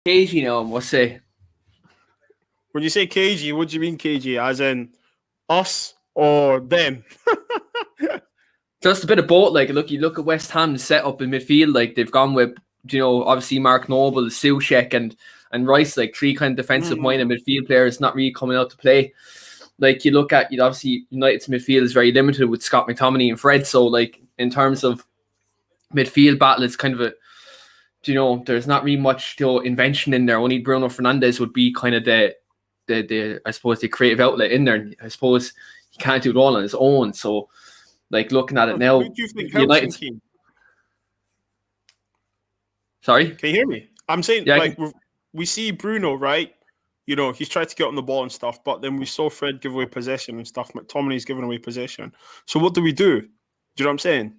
cagey now, I must say. When you say cagey, what do you mean cagey? As in us or them? Just a bit of both. Like, look, you look at West Ham's setup in midfield. Like, they've gone with, obviously Mark Noble, Soucek, and Rice, like three kind of defensive-minded midfield players, not really coming out to play. Like, you look at, obviously United's midfield is very limited with Scott McTominay and Fred. So, like, in terms of midfield battle, it's kind of a, there's not really much invention in there. Only Bruno Fernandes would be kind of the I suppose the creative outlet in there. And I suppose he can't do it all on his own. So, like, looking at it now, who do you think helps him, Keane? Sorry, can you hear me? I'm saying, yeah, like, we see Bruno, right? He's tried to get on the ball and stuff, but then we saw Fred give away possession and stuff. McTominay's giving away possession. So what do we do? Do you know what I'm saying?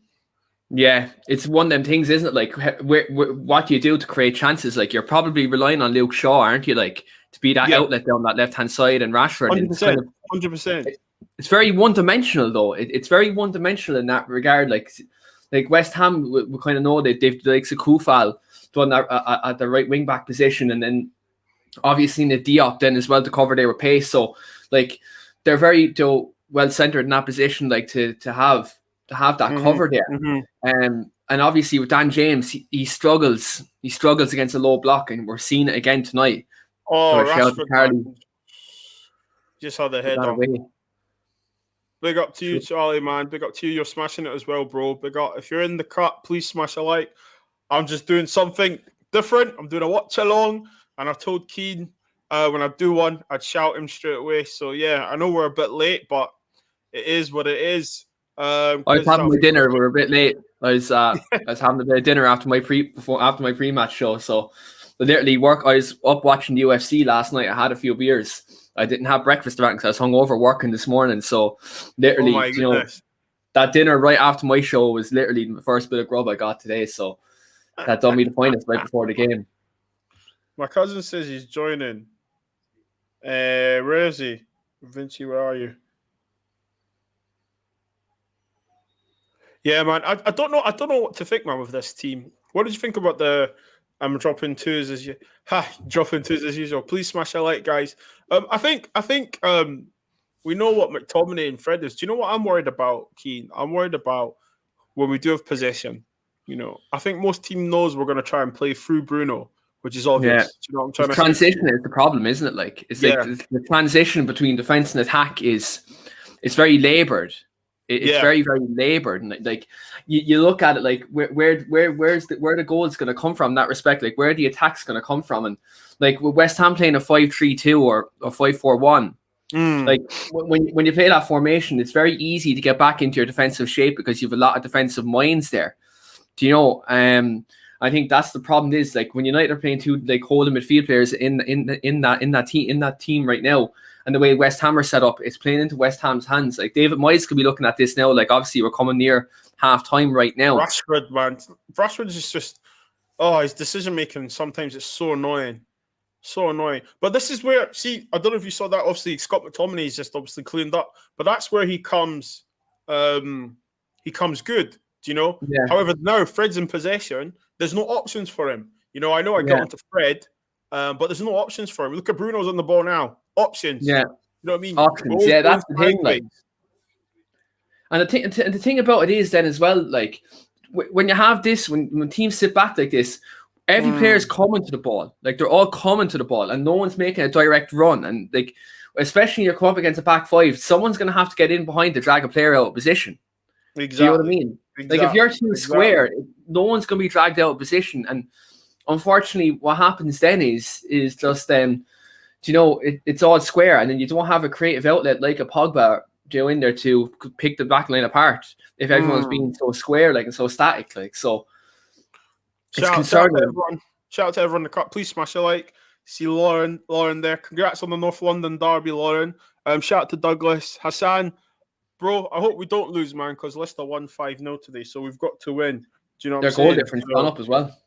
Yeah, it's one of them things, isn't it? Like, what do you do to create chances? Like, you're probably relying on Luke Shaw, aren't you? Like, to be that outlet down that left-hand side, and Rashford. 100%. 100%. It's very one-dimensional, though. It's very one-dimensional in that regard. Like West Ham, we kind of know that they've like Kufal done at the right wing-back position, and then obviously the Diop then as well to cover their pace. So, like, they're very well-centered in that position, like to have that cover there. And obviously with Dan James, he struggles against a low block, and we're seeing it again tonight. Oh, Rashford just had the head on. Big up to you, Charlie, man. Big up to you. You're smashing it as well, bro. Big up. If you're in the cut, please smash a like. I'm just doing something different. I'm doing a watch along, and I told Keane when I do one, I'd shout him straight away. So yeah, I know we're a bit late, but it is what it is. I was having my dinner. We were a bit late. I was having a bit of dinner after my pre-match show. So literally I was up watching the UFC last night. I had a few beers. I didn't have breakfast around because I was hungover working this morning. So literally, that dinner right after my show was literally the first bit of grub I got today. So that done me the finest right before the game. My cousin says he's joining. Where is he? Vinci, where are you? Yeah, man. I don't know. I don't know what to think, man, with this team. What did you think about the? I'm dropping twos as usual. Please smash a like, guys. I think we know what McTominay and Fred is. Do you know what I'm worried about, Keane? I'm worried about when we do have possession. I think most team knows we're going to try and play through Bruno, which is obvious. Yeah. Do you know what I'm trying to say? Transition is the problem, isn't it? Like, it's like the transition between defense and attack it's very labored. It's very, very labored, and like you look at it, like where's the goal is going to come from in that respect, like where the attack's going to come from, and like with West Ham playing a 5-3-2 or a 5-4-1, like when you play that formation, it's very easy to get back into your defensive shape because you have a lot of defensive minds there. Do you know? I think that's the problem. Is like when United are playing two like holding midfield players in that team right now. And the way West Ham are set up, it's playing into West Ham's hands. Like David Moyes could be looking at this now. Like obviously we're coming near half time right now. Rashford, man, Rashford is just his decision making. Sometimes it's so annoying, so annoying. But this is where I don't know if you saw that. Obviously, Scott McTominay is just obviously cleaned up, but that's where he comes. He comes good. Do you know? Yeah. However, now Fred's in possession. There's no options for him. I know I got onto Fred, but there's no options for him. Look at Bruno's on the ball now. Options. Yeah. You know what I mean? Options. Yeah, that's the thing. Like, and the thing about it is then as well, like when you have this, when teams sit back like this, every player is coming to the ball. Like they're all coming to the ball, and no one's making a direct run. And like, especially when you're coming up against a back five, someone's going to have to get in behind to drag a player out of position. Exactly. Do you know what I mean? Exactly. Like if you're too square, no one's going to be dragged out of position. And unfortunately, what happens then is just it's all square, and then you don't have a creative outlet like a Pogba in there to pick the back line apart if everyone's being so square, like, and so static, like. So it's concerning. Shout out to everyone in the cut. Please smash a like. See Lauren there. Congrats on the North London derby, Lauren. Shout out to Douglas. Hassan, bro, I hope we don't lose, man, because Leicester won 5-0 today, so we've got to win. Do you know what I'm saying? Their goal difference gone up as well.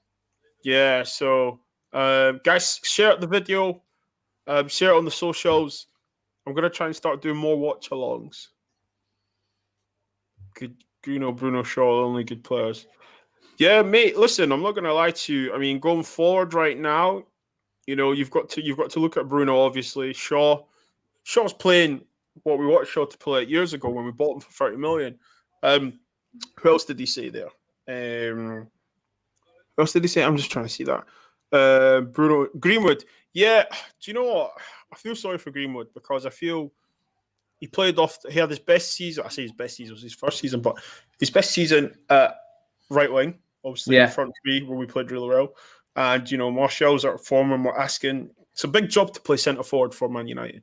Yeah, so guys, share the video. Share it on the socials. I'm going to try and start doing more watch-alongs. Good, Bruno Shaw, only good players. Yeah, mate, listen, I'm not going to lie to you. I mean, going forward right now, You know, you've got to look at Bruno. Obviously, Shaw's playing what we wanted Shaw to play years ago when we bought him for 30 million. Who else did he say there? Who else did he say? I'm just trying to see that. Bruno Greenwood. Yeah, do you know what? I feel sorry for Greenwood because I feel he had his best season. I say his best season was his first season, but his best season at right wing, obviously in front three where we played really well. And, you know, Martial's our form and we're asking. It's a big job to play centre forward for Man United,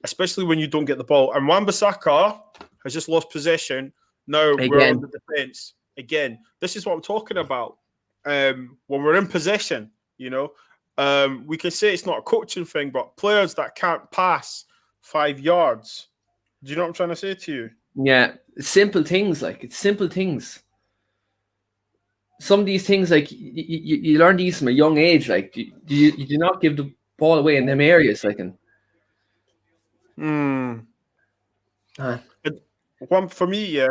especially when you don't get the ball. And Wan-Bissaka has just lost possession. Now we're on the defence. Again, this is what I'm talking about. When we're in possession, you know, we can say it's not a coaching thing, but players that can't pass 5 yards. Do you know what I'm trying to say to you? Yeah, simple things. Like, it's simple things. Some of these things, like, you learn these from a young age. Like, you do not give the ball away in them areas. Like, One for me, yeah.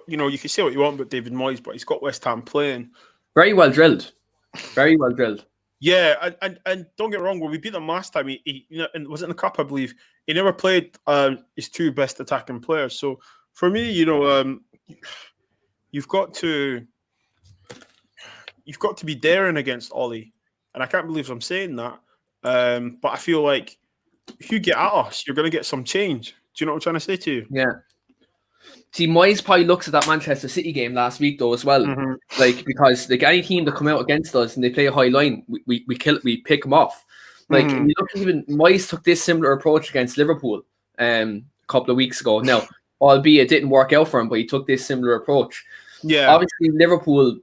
You know, you can say what you want about David Moyes, but he's got West Ham playing very well drilled. Very well drilled. Yeah, and don't get me wrong. When we beat them last time, he you know, and was it in the cup? I believe he never played his 2 best attacking players. So for me, you know, you've got to be daring against Ollie, and I can't believe I'm saying that. But I feel like if you get at us, you're going to get some change. Do you know what I'm trying to say to you? Yeah. See, Moyes probably looks at that Manchester City game last week though as well, like, because like any team that come out against us and they play a high line, we pick them off. Like, and you look, even Moyes took this similar approach against Liverpool a couple of weeks ago. Now, albeit it didn't work out for him, but he took this similar approach. Yeah, obviously Liverpool,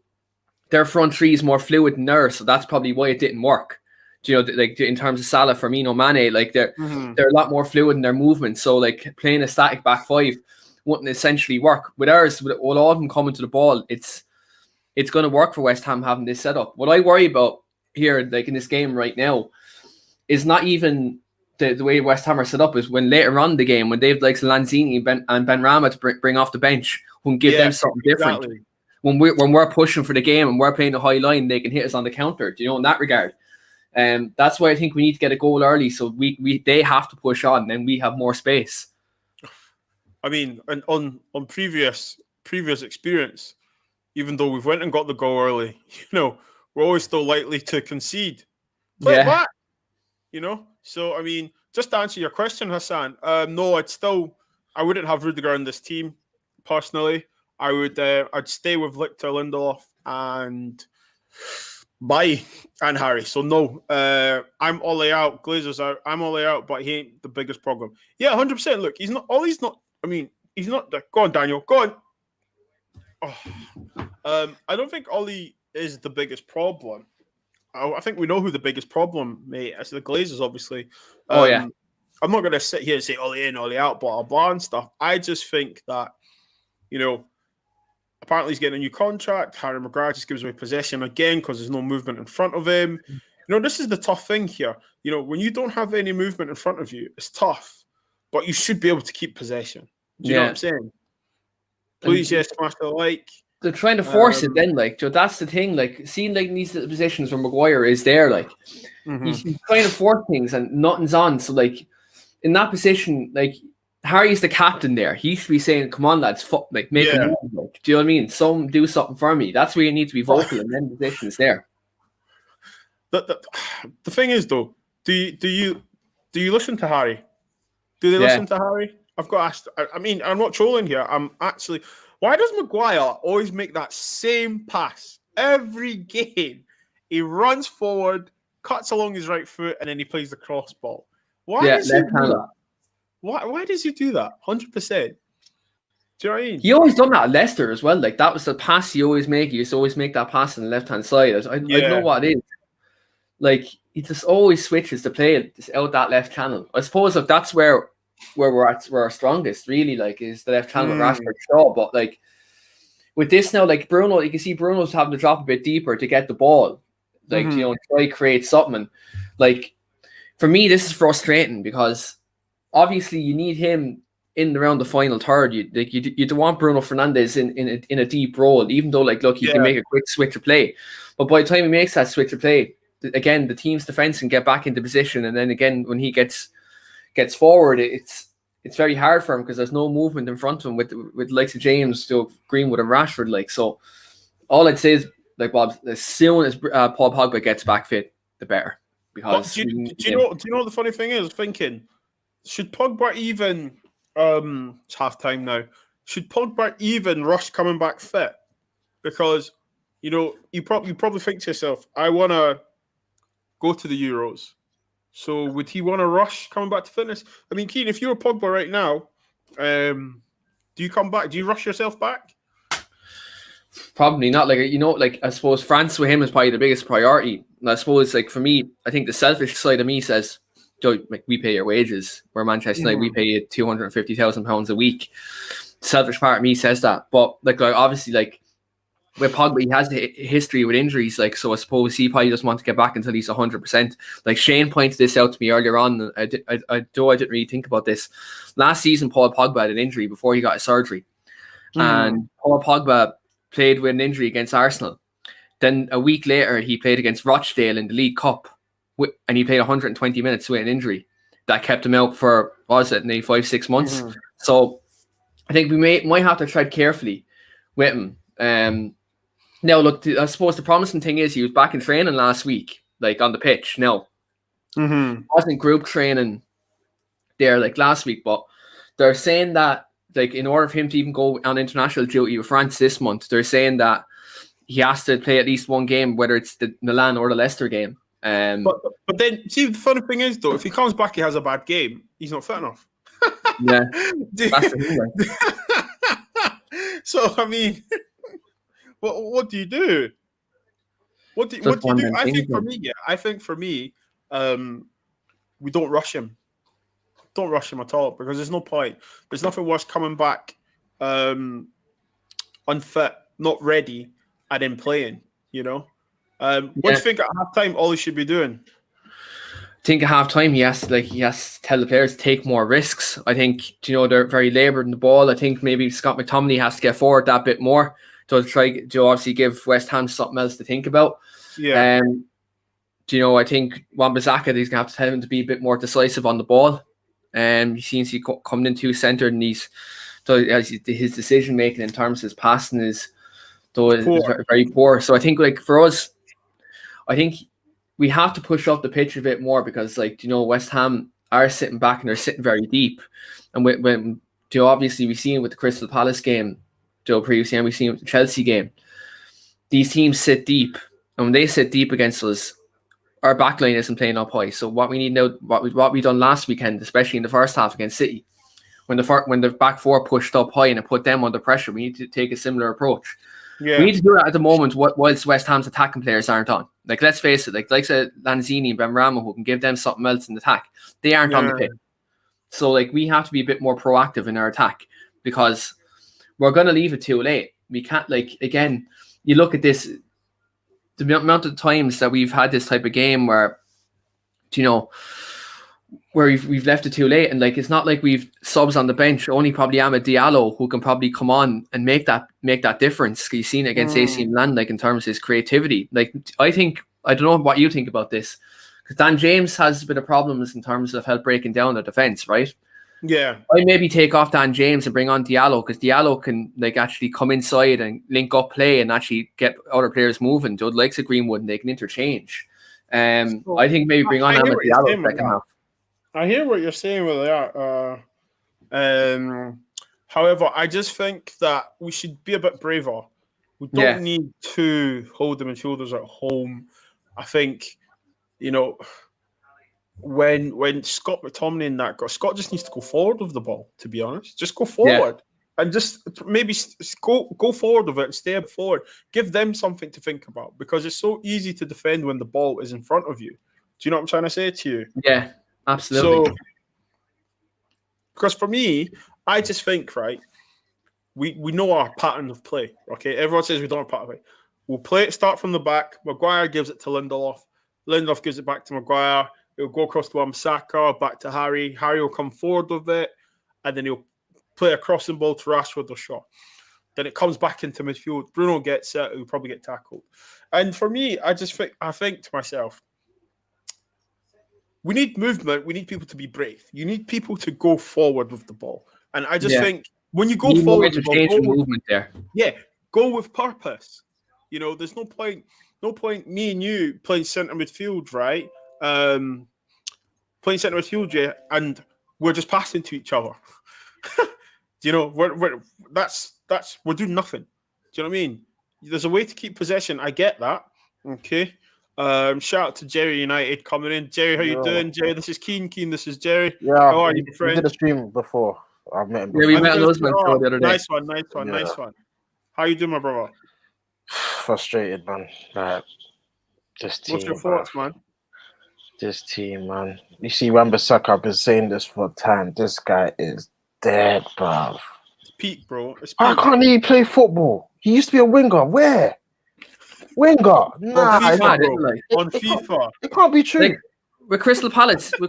their front three is more fluid than theirs, so that's probably why it didn't work. Do you know, like in terms of Salah, Firmino, Mane, like they're a lot more fluid in their movement. So like playing a static back five wouldn't essentially work. With ours, with all of them coming to the ball, it's going to work for West Ham having this setup. What I worry about here, like in this game right now, is not even the way West Ham are set up. Is when later on in the game, when they've like Lanzini and Benrahma to bring off the bench, who can give them something different. Exactly. When we're pushing for the game and we're playing a high line, they can hit us on the counter. Do you know, in that regard? That's why I think we need to get a goal early, so they have to push on, and then we have more space. I mean, and on previous experience, even though we've went and got the goal early, you know, we're always still likely to concede. Play it back, you know. So I mean, just to answer your question, Hassan, no, I wouldn't have Rudiger in this team personally. I'd stay with Victor Lindelof and Harry. So no, I'm Ole out. Glazers out. I'm Ole out, but he ain't the biggest problem. Yeah, 100%. Look, he's not. Ole's not. I mean, he's not. Go on, Daniel. Go on. I don't think Ole is the biggest problem. I think we know who the biggest problem, mate. It's the Glazers, obviously. I'm not going to sit here and say Ole in, Ole out, blah, blah, and stuff. I just think that, you know, apparently he's getting a new contract. Harry Maguire just gives away possession again because there's no movement in front of him. You know, this is the tough thing here. You know, when you don't have any movement in front of you, it's tough. But you should be able to keep possession. Do you know what I'm saying? Please, smash the like. They're trying to force it then, like, Joe, that's the thing. Like, seeing like these positions where Maguire is there, like, he's trying to force things and nothing's on. So, like, in that position, like, Harry's the captain there. He should be saying, "Come on, lads, make a move." Like, do you know what I mean? Do something for me. That's where you need to be vocal, and then the position's there. The thing is, though, do you listen to Harry? Do they listen to Harry? I've got asked. I mean, I'm not trolling here. I'm actually. Why does Maguire always make that same pass every game? He runs forward, cuts along his right foot, and then he plays the cross ball. Why does he do that? Why does he do that? 100%. Do you know what I mean? He always done that at Leicester as well. Like, that was the pass he always make. He used to always make that pass on the left-hand side. I don't know what it is. Like, he just always switches to play out that left channel. I suppose like that's where we're our strongest, really, like, is the left channel with Rashford Shaw. But like with this now, like Bruno, you can see Bruno's having to drop a bit deeper to get the ball. Like, you know, try to create something. And, like, for me, this is frustrating because obviously you need him in around the final third. You don't want Bruno Fernandes in a deep role, even though, like, look, he can make a quick switch of play. But by the time he makes that switch of play, again, the team's defense can get back into position, and then again when he gets forward, it's very hard for him because there's no movement in front of him with likes of James, Greenwood, and Rashford. Like, so, all I'd say is, like Bob, as soon as Paul Pogba gets back fit, the better. Because do you know the funny thing is, thinking, should Pogba even it's half time now? Should Pogba even rush coming back fit? Because you probably think to yourself, I want to go to the Euros. So would he want to rush coming back to fitness? I mean, Keane, if you're Pogba right now, do you come back? Do you rush yourself back? Probably not. Like, I suppose France with him is probably the biggest priority. And I suppose, like, for me, I think the selfish side of me says, Joe, like, we pay your wages. We're Manchester United, we pay you £250,000 a week. The selfish part of me says that. But like obviously, like, with Pogba, he has a history with injuries, like, so I suppose he probably doesn't want to get back until he's 100%. Like, Shane pointed this out to me earlier on. I didn't really think about this. Last season, Paul Pogba had an injury before he got his surgery. And Paul Pogba played with an injury against Arsenal. Then a week later, he played against Rochdale in the League Cup, and he played 120 minutes with an injury. That kept him out for, what was it, maybe 5-6 months? So I think we might have to tread carefully with him. Now, look, I suppose the promising thing is he was back in training last week, like on the pitch. Now, wasn't group training there like last week, but they're saying that, like, in order for him to even go on international duty with France this month, they're saying that he has to play at least one game, whether it's the Milan or the Leicester game. But then, see, the funny thing is, though, if he comes back, he has a bad game, he's not fit enough. Yeah, that's the thing. So, I mean, what do you do? What do you do? I think for me, we don't rush him. Don't rush him at all, because there's no point. There's nothing worse coming back unfit, not ready, and then playing. What do you think at half time all he should be doing? I think at half time he has to tell the players to take more risks. I think they're very laboured in the ball. I think maybe Scott McTominay has to get forward that bit more to try to obviously give West Ham something else to think about. Yeah. I think Wan-Bissaka, he's gonna have to tell him to be a bit more decisive on the ball. He seems to be coming in too centred, and his decision making in terms of his passing is very, very poor. So I think, like, for us, I think we have to push up the pitch a bit more, because, like, West Ham are sitting back and they're sitting very deep. And when obviously we've seen with the Crystal Palace game, previously, and we've seen with the Chelsea game, these teams sit deep, and when they sit deep against us, our backline isn't playing up high. So what we need now, what we done last weekend, especially in the first half against City, when the back four pushed up high and it put them under pressure, we need to take a similar approach. Yeah. We need to do that at the moment whilst West Ham's attacking players aren't on. Like, let's face it, like Lanzini and Benrahma, who can give them something else in attack, they aren't on the pitch. So, like, we have to be a bit more proactive in our attack, because we're going to leave it too late. We can't, like, again, you look at this, the amount of times that we've had this type of game where, where we've left it too late, and, like, it's not like we've subs on the bench. Only probably Amad Diallo who can probably come on and make that difference. You've seen it against AC Milan, like, in terms of his creativity. Like, I don't know what you think about this, because Dan James has a bit of problems in terms of help breaking down the defense, right? Yeah, I maybe take off Dan James and bring on Diallo, because Diallo can, like, actually come inside and link up play and actually get other players moving. Joe likes a Greenwood, and they can interchange. I think maybe bring on Amad Diallo second half. I hear what you're saying with that. However, I just think that we should be a bit braver. We don't need to hold them and shoulders at home. I think, when Scott McTominay and that Scott just needs to go forward with the ball, to be honest. Just go forward and just maybe go forward with it and stay up forward. Give them something to think about, because it's so easy to defend when the ball is in front of you. Do you know what I'm trying to say to you? Yeah. Absolutely. So, because for me, I just think, right, we know our pattern of play. Okay, everyone says we don't have a pattern of play. We'll play it, start from the back. Maguire gives it to Lindelof. Lindelof gives it back to Maguire. It'll go across to Wan-Bissaka, back to Harry. Harry will come forward with it, and then he'll play a crossing ball to Rashford or Shaw. Then it comes back into midfield. Bruno gets it. He'll probably get tackled. And for me, I think to myself, we need movement. We need people to be brave. You need people to go forward with the ball. And I just think when you go forward, with the ball, movement there. Yeah, go with purpose. You know, there's no point me and you playing centre midfield, right? Playing centre midfield, yeah, and we're just passing to each other. You know, we're doing nothing. Do you know what I mean? There's a way to keep possession. I get that. Okay. Shout out to Jerry United coming in. Jerry, how you doing? Jerry, this is Keen. This is Jerry. Yeah, how are you, friend? We did a stream before. I've met him before. Yeah, we met on those the other day. Nice one. How you doing, my brother? Frustrated, man. Like, this team. What's your thoughts, man? This team, man. You see, Wan-Bissaka, I've been saying this for time. This guy is dead, bruv. It's peak, bro. It's peak. How can't he play football? He used to be a winger. Where? Winger? Nah, on FIFA. It can't be true. Like, with Crystal Palace, he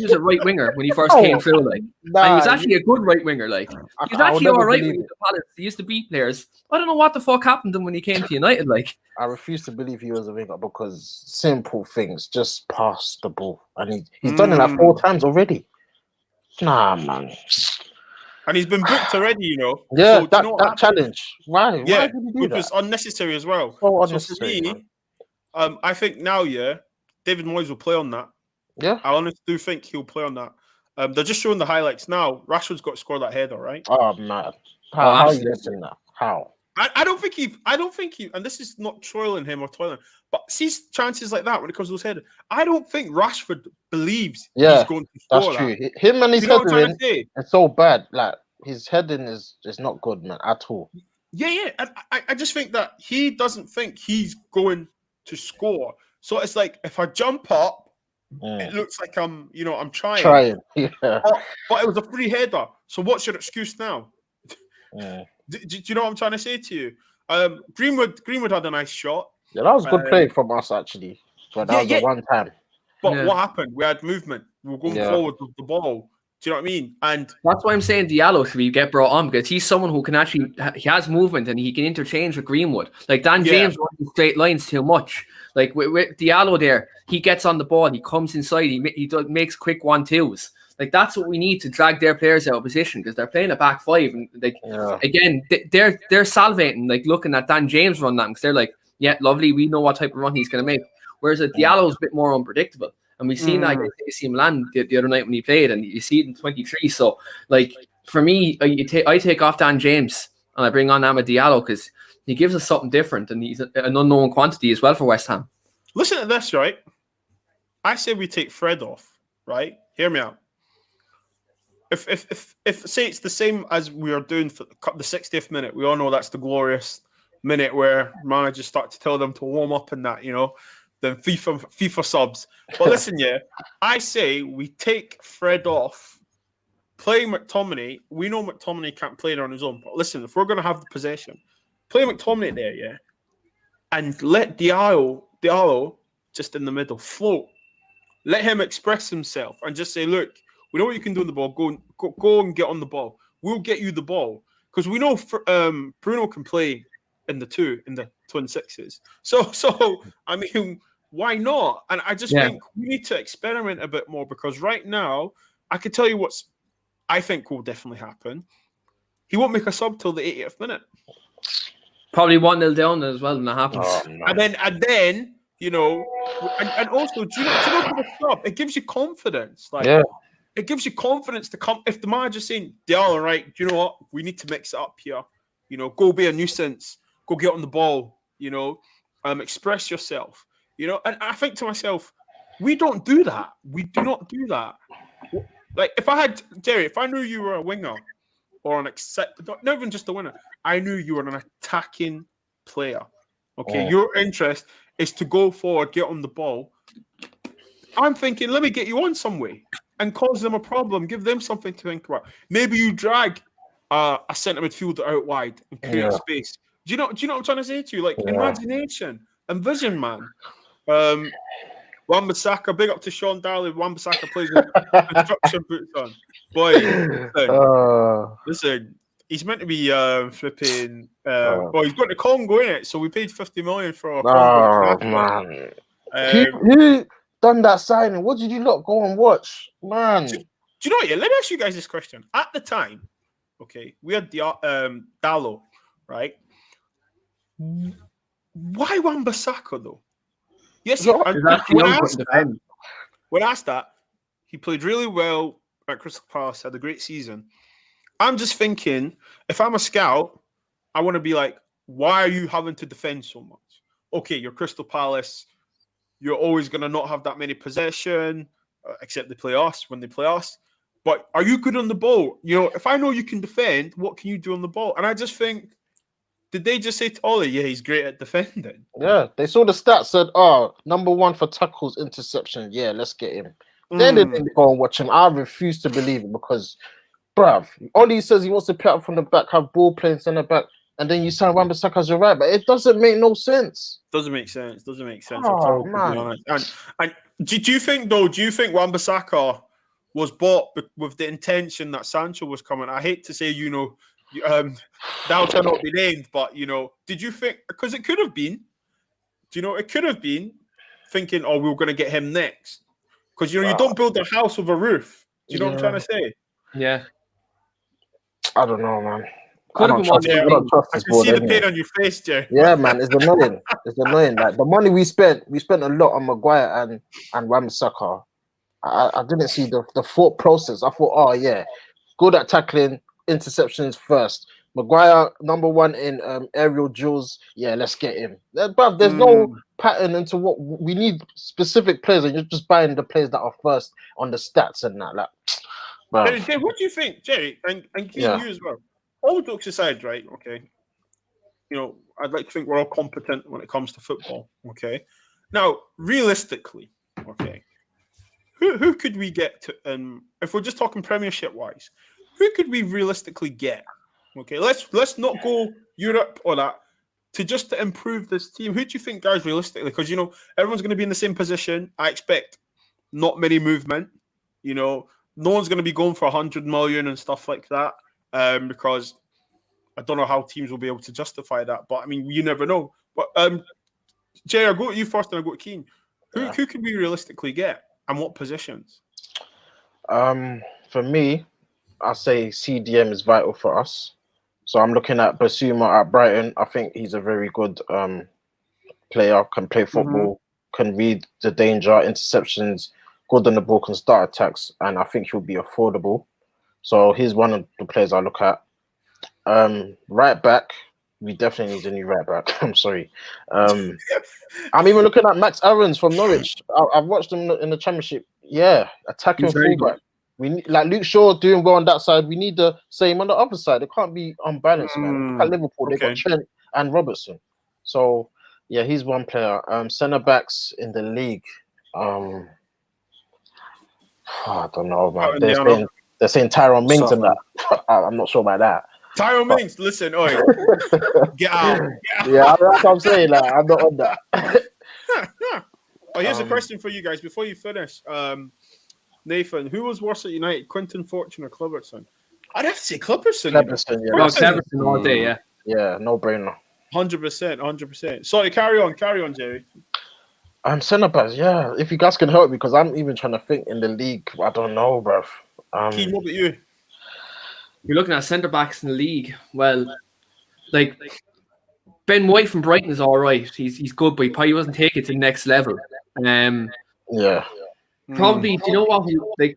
was a right winger when he first came through. Like, and he was actually a good right winger. Like, he was actually all right with the Palace. He used to beat players. I don't know what the fuck happened to him when he came to United. Like, I refuse to believe he was a winger because simple things, just pass the ball, and he's done it like 4 times already. Nah, man. And he's been booked already, you know. Yeah, so, that challenge. Why? Yeah, why did he do which that? was unnecessary as well. So unnecessary. So for me, I think now, David Moyes will play on that. Yeah. I honestly do think he'll play on that. They're just showing the highlights now. Rashford's got to score that header, right? Oh, man. How are you listening that? How? I don't think he, and this is not toiling him or toiling, but see chances like that when it comes to those headers. I don't think Rashford believes he's going to score. That's true. Him and his heading is so bad. Like, his heading is not good, man, at all. Yeah. And I just think that he doesn't think he's going to score. So it's like, if I jump up, it looks like I'm trying. Yeah. But it was a free header. So what's your excuse now? Do you know what I'm trying to say to you? Greenwood had a nice shot. Yeah, that was a good play from us, actually. But that was the one time. But what happened? We had movement. We were going forward with the ball. Do you know what I mean? And that's why I'm saying Diallo should get brought on, because he's someone who can actually, he has movement and he can interchange with Greenwood. Like, Dan James runs straight lines too much. Like, with Diallo there, he gets on the ball, he comes inside, he makes quick 1-2s. Like, that's what we need to drag their players out of position, because they're playing a back five. And, like, again, they're salivating, like, looking at Dan James run that, because they're like, yeah, lovely, we know what type of run he's going to make. Whereas Diallo's a bit more unpredictable. And we've seen that against AC Milan the other night when he played, and you see it in 23. So, like, for me, I take off Dan James and I bring on Amad Diallo, because he gives us something different, and he's an unknown quantity as well for West Ham. Listen to this, right? I say we take Fred off, right? Hear me out. If say it's the same as we are doing for the 60th minute, we all know that's the glorious minute where managers start to tell them to warm up and that, the FIFA subs. But listen, I say we take Fred off, play McTominay. We know McTominay can't play it on his own, but listen, if we're going to have the possession, play McTominay there, and let Diallo just in the middle float. Let him express himself and just say, look, we know what you can do on the ball. Go and get on the ball. We'll get you the ball, because we know Bruno can play in the twin sixes. So I mean, why not? And I just think we need to experiment a bit more, because right now I can tell you what's I think will definitely happen. He won't make a sub till the 80th minute. Probably 1-0 down as well when that happens. And then and also, do you know the sub? It gives you confidence. It gives you confidence to come. If the manager's saying, Diallo, right, do you know what? We need to mix it up here. Go be a nuisance. Go get on the ball. Express yourself. And I think to myself, we don't do that. We do not do that. Like, if I knew you were a winger or not even just a winner, I knew you were an attacking player. Okay, your interest is to go forward, get on the ball. I'm thinking, let me get you on some way and cause them a problem, give them something to think about. Maybe you drag a centre midfielder out wide and create space. Do you know what I'm trying to say to you? Like, imagination and vision, man. Wan-Bissaka, big up to Sean Daly. Wan-Bissaka plays with construction boots on. Boy, listen, he's meant to be flipping. Well, he's got the Congo in it, so we paid 50 million for a Congo. Man. done that signing. What did you lot go and watch, man? Do you know what? Yeah, let me ask you guys this question. At the time, okay, we had Dallo, right? Why Wan-Bissaka though? Yes, when asked that, he played really well at Crystal Palace, had a great season. I'm just thinking, if I'm a scout, I want to be like, why are you having to defend so much? Okay, you're Crystal Palace. You're always going to not have that many possession, except they play us when they play us. But are you good on the ball? You know, if I know you can defend, what can you do on the ball? And I just think, did they just say to Ollie, yeah, he's great at defending? Yeah, they saw the stats, said, number 1 for tackles, interception. Yeah, let's get him. Then they didn't go and watch him. I refuse to believe it because, bruv, Ollie says he wants to pick up from the back, have ball playing centre back, and then you sign Wan-Bissaka as your right, but it doesn't make no sense. Doesn't make sense at all, man. To be honest. And do you think Wan-Bissaka was bought with the intention that Sancho was coming? I hate to say, thou shall not be named, but did you think, because it could have been, it could have been thinking, we were going to get him next, because you don't build a house with a roof. Do you know what I'm trying to say? Yeah, I don't know, man. I can see the pain on your face, Jerry. Yeah, man, it's annoying. Like the money we spent a lot on Maguire and Wan-Bissaka. I didn't see the thought process. I thought, good at tackling, interceptions first. Maguire, number 1 in aerial duels. Yeah, let's get him. But there's no pattern into what we need. Specific players, and you're just buying the players that are first on the stats and that. Like, Jerry, what do you think, Jerry? And Keane, you as well. All jokes aside, right? Okay. I'd like to think we're all competent when it comes to football. Okay. Now, realistically, okay, who could we get to? If we're just talking Premiership wise, who could we realistically get? Okay, let's not go Europe or that to improve this team. Who do you think, guys, realistically? Because everyone's going to be in the same position. I expect not many movement. No one's going to be going for 100 million and stuff like that. Because I don't know how teams will be able to justify that. But I mean, you never know. But Jay, I'll go to you first, and I'll go to Keane. Who can we realistically get, and what positions? For me, I say CDM is vital for us. So I'm looking at Basuma at Brighton. I think he's a very good player, can play football, can read the danger, interceptions, good on the ball, can start attacks, and I think he'll be affordable. So he's one of the players I look at. Right back, we definitely need a new right back. I'm sorry. I'm even looking at Max Aarons from Norwich. I've watched him in the Championship. Yeah, attacking fullback. We need, like Luke Shaw doing well on that side. We need the same on the other side. It can't be unbalanced, man. Look at Liverpool, they got Trent and Robertson. So yeah, he's one player. Centre backs in the league. I don't know, man. They're saying Tyrone Mings and that. I'm not sure about that. Tyrone Mings, listen, oi, get out. Yeah, that's what I'm saying. Like, I'm not on that. Here's a question for you guys before you finish. Nathan, who was worse at United, Quinton Fortune or Clipperson? I'd have to say Clipperson. Clipperson all day, yeah. Yeah, no brainer. 100%. Sorry, carry on, Jerry. Centre backs, yeah. If you guys can help me, because I'm even trying to think in the league. I don't know, bruv. Keane, what about you? You're looking at centre backs in the league. Well, like Ben White from Brighton is all right. He's good, but he probably wasn't taking it to the next level. Yeah. Probably, do you know what?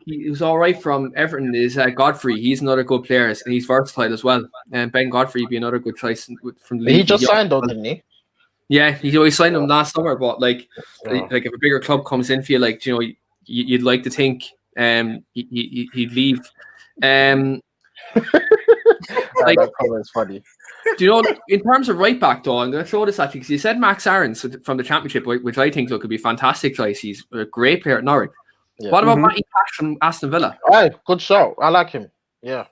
He was all right from Everton. Is Godfrey? He's another good player, and he's versatile as well. And Ben Godfrey would be another good choice from the league. He just signed on, didn't he? Yeah, he always signed him last summer. But like if a bigger club comes in for you, like you'd like to think he'd leave. Like, that comment is funny. Do you know, in terms of right back, though, I'm going to throw this at you because you said Max Aarons from the Championship, which I think could be a fantastic choice. He's a great player at Norwich. Yeah. What about Matty Cash from Aston Villa? Hey, good shout. I like him. Yeah.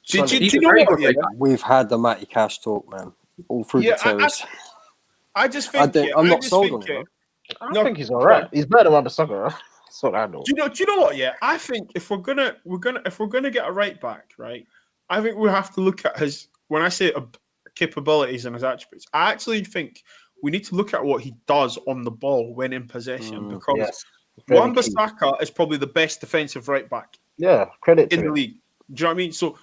Do you know what? We've had the Matty Cash talk, man, all through the terrace. I just think I'm not sold on him. I think he's all right. He's better than Wan-Bissaka. That's what I know. Do you know what? Yeah, I think if we're gonna get a right back, right, I think we have to look at his. When I say capabilities and his attributes, I actually think we need to look at what he does on the ball when in possession, because Wan-Bissaka is probably the best defensive right back. Yeah, credit in to the him. league. Do you know what I mean? So,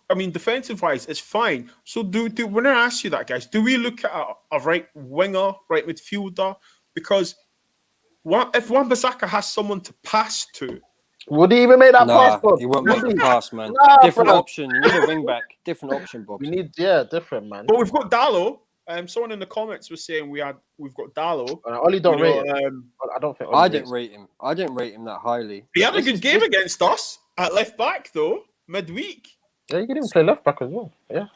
I mean, defensive wise, it's fine. So, do when I ask you that, guys, do we look at a right winger, right midfielder? Because if Wan-Bissaka has someone to pass to, would he even make that pass, Bob? He won't make the pass, man. Different option. You need a wing back. Different option, Bob. We need, different, man. But we've got Dallo. Someone in the comments was saying we've got Dallo. Ollie don't rate him. I don't think. I didn't rate him. I didn't rate him that highly. He had a good game against us at left back though, midweek. Yeah, you can even play left back as well. Yeah.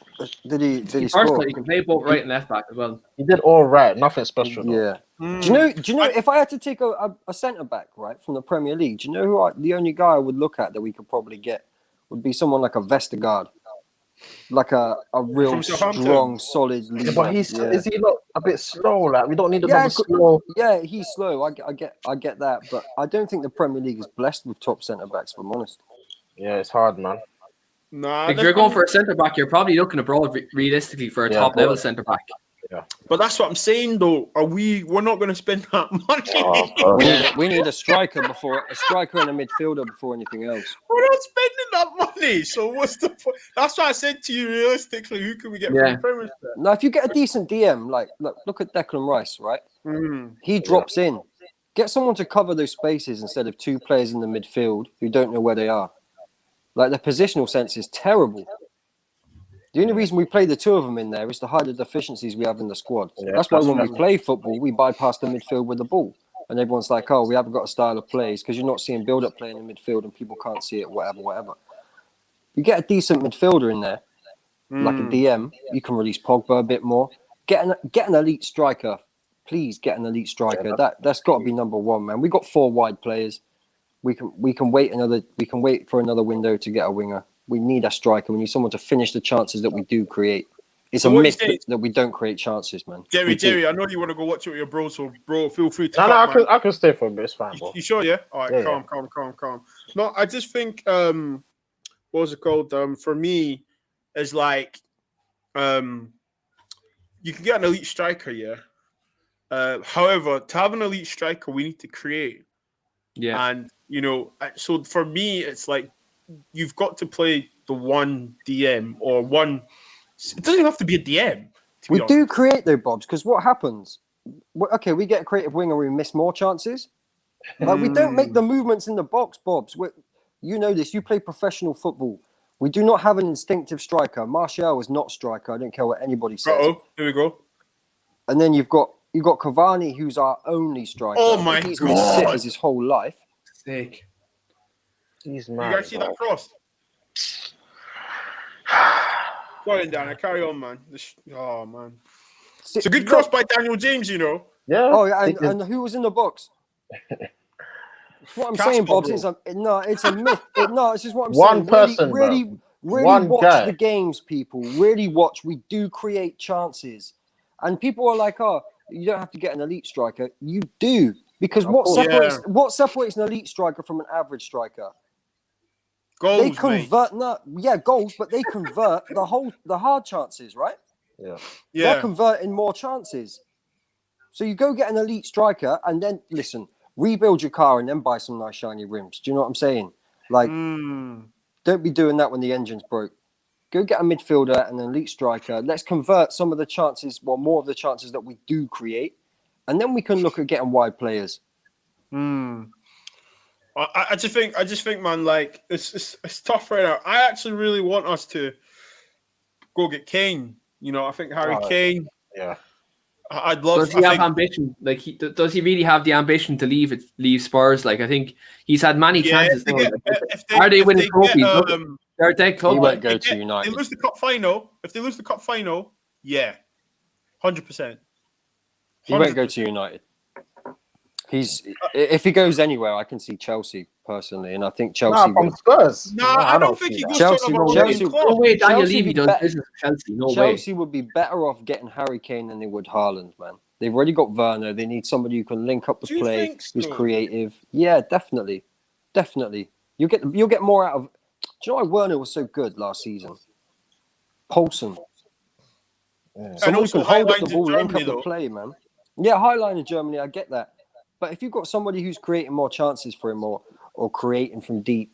Did he score? You can play both right and left back as well. He did all right. Nothing special. Yeah. Do you know? If I had to take a centre back right from the Premier League, do you know who the only guy I would look at that we could probably get would be someone like a Vestergaard. Like a real strong, solid leader. Yeah, but is he not a bit slow? Like we don't need a slow. Yeah, he's slow. I get that, but I don't think the Premier League is blessed with top centre backs. If I'm honest. Yeah, it's hard, man. Nah, if you're going for a centre back, you're probably looking abroad realistically for a top level centre back. Yeah, but that's what I'm saying though. We're not going to spend that money. We need a striker and a midfielder before anything else. We're not spending that money. So what's the point? That's why I said to you, realistically, who can we get from the Premier? Now, if you get a decent DM, like look at Declan Rice, right? He drops in. Get someone to cover those spaces instead of two players in the midfield who don't know where they are. Like the positional sense is terrible. The only reason we play the two of them in there is to hide the deficiencies we have in the squad. Yeah, that's why when we play football, we bypass the midfield with the ball. And everyone's like, oh, we haven't got a style of plays because you're not seeing build-up play in the midfield and people can't see it, whatever. You get a decent midfielder in there, like a DM, you can release Pogba a bit more. Get an elite striker. Please get an elite striker. That's got to be number one, man. We got 4 wide players. We can wait for another window to get a winger. We need a striker. We need someone to finish the chances that we do create. It's a myth that we don't create chances, man. Jerry, I know you want to go watch it with your bro, so bro, feel free to. I can stay for a bit. It's fine, bro. You sure? Yeah. All right. Calm. No, I just think what was it called? For me, is like you can get an elite striker, yeah. However, to have an elite striker, we need to create. Yeah. And so for me, it's like you've got to play the one DM or one. It doesn't have to be a DM. We do create though, Bobs, because what happens? Okay, we get a creative winger, we miss more chances. Like we don't make the movements in the box, Bobs. You know this. You play professional football. We do not have an instinctive striker. Martial is not striker. I don't care what anybody says. Here we go. And then you've got Cavani, who's our only striker. Oh my God! He's been sick as his whole life. Sick. He's mad. You guys see that cross? Sorry, Dan. Carry on, man. Oh man, it's a good cross by Daniel James. Yeah. Oh yeah, and who was in the box? What I'm saying, Bobs, it's a myth. It's just what I'm saying. One person, really watch the games, people. Really watch. We do create chances, and people are like, "Oh, you don't have to get an elite striker." You do, because what separates an elite striker from an average striker? Goals, they convert, goals, but they convert the hard chances, right? Yeah. They're converting more chances. So you go get an elite striker, and then rebuild your car, and then buy some nice shiny rims. Do you know what I'm saying? Like, don't be doing that when the engine's broke. Go get a midfielder and an elite striker. Let's convert some of the chances, more of the chances that we do create, and then we can look at getting wide players. I just think, man, like it's tough right now. I actually really want us to go get Kane. I think Harry Kane. Yeah. I'd love. Does he have ambition? Like, does he really have the ambition to leave Spurs? Like, I think he's had many chances. Are they winning trophies? They're a dead club. He won't go to United. They lose the cup final. If they lose the cup final, 100%. He won't go to United. If he goes anywhere, I can see Chelsea personally, and I think Chelsea. From Spurs. I don't think he goes Chelsea. No way, Daniel Levy does business with Chelsea. No way. Chelsea would be better off getting Harry Kane than they would Haaland, man. They've already got Werner. They need somebody who can link up with play, who's creative. Yeah, definitely. You'll get more out of. Do you know why Werner was so good last season? Paulson. Someone who can hold up the ball, link up the play, man. Yeah, high line in Germany. I get that. But if you've got somebody who's creating more chances for him or creating from deep,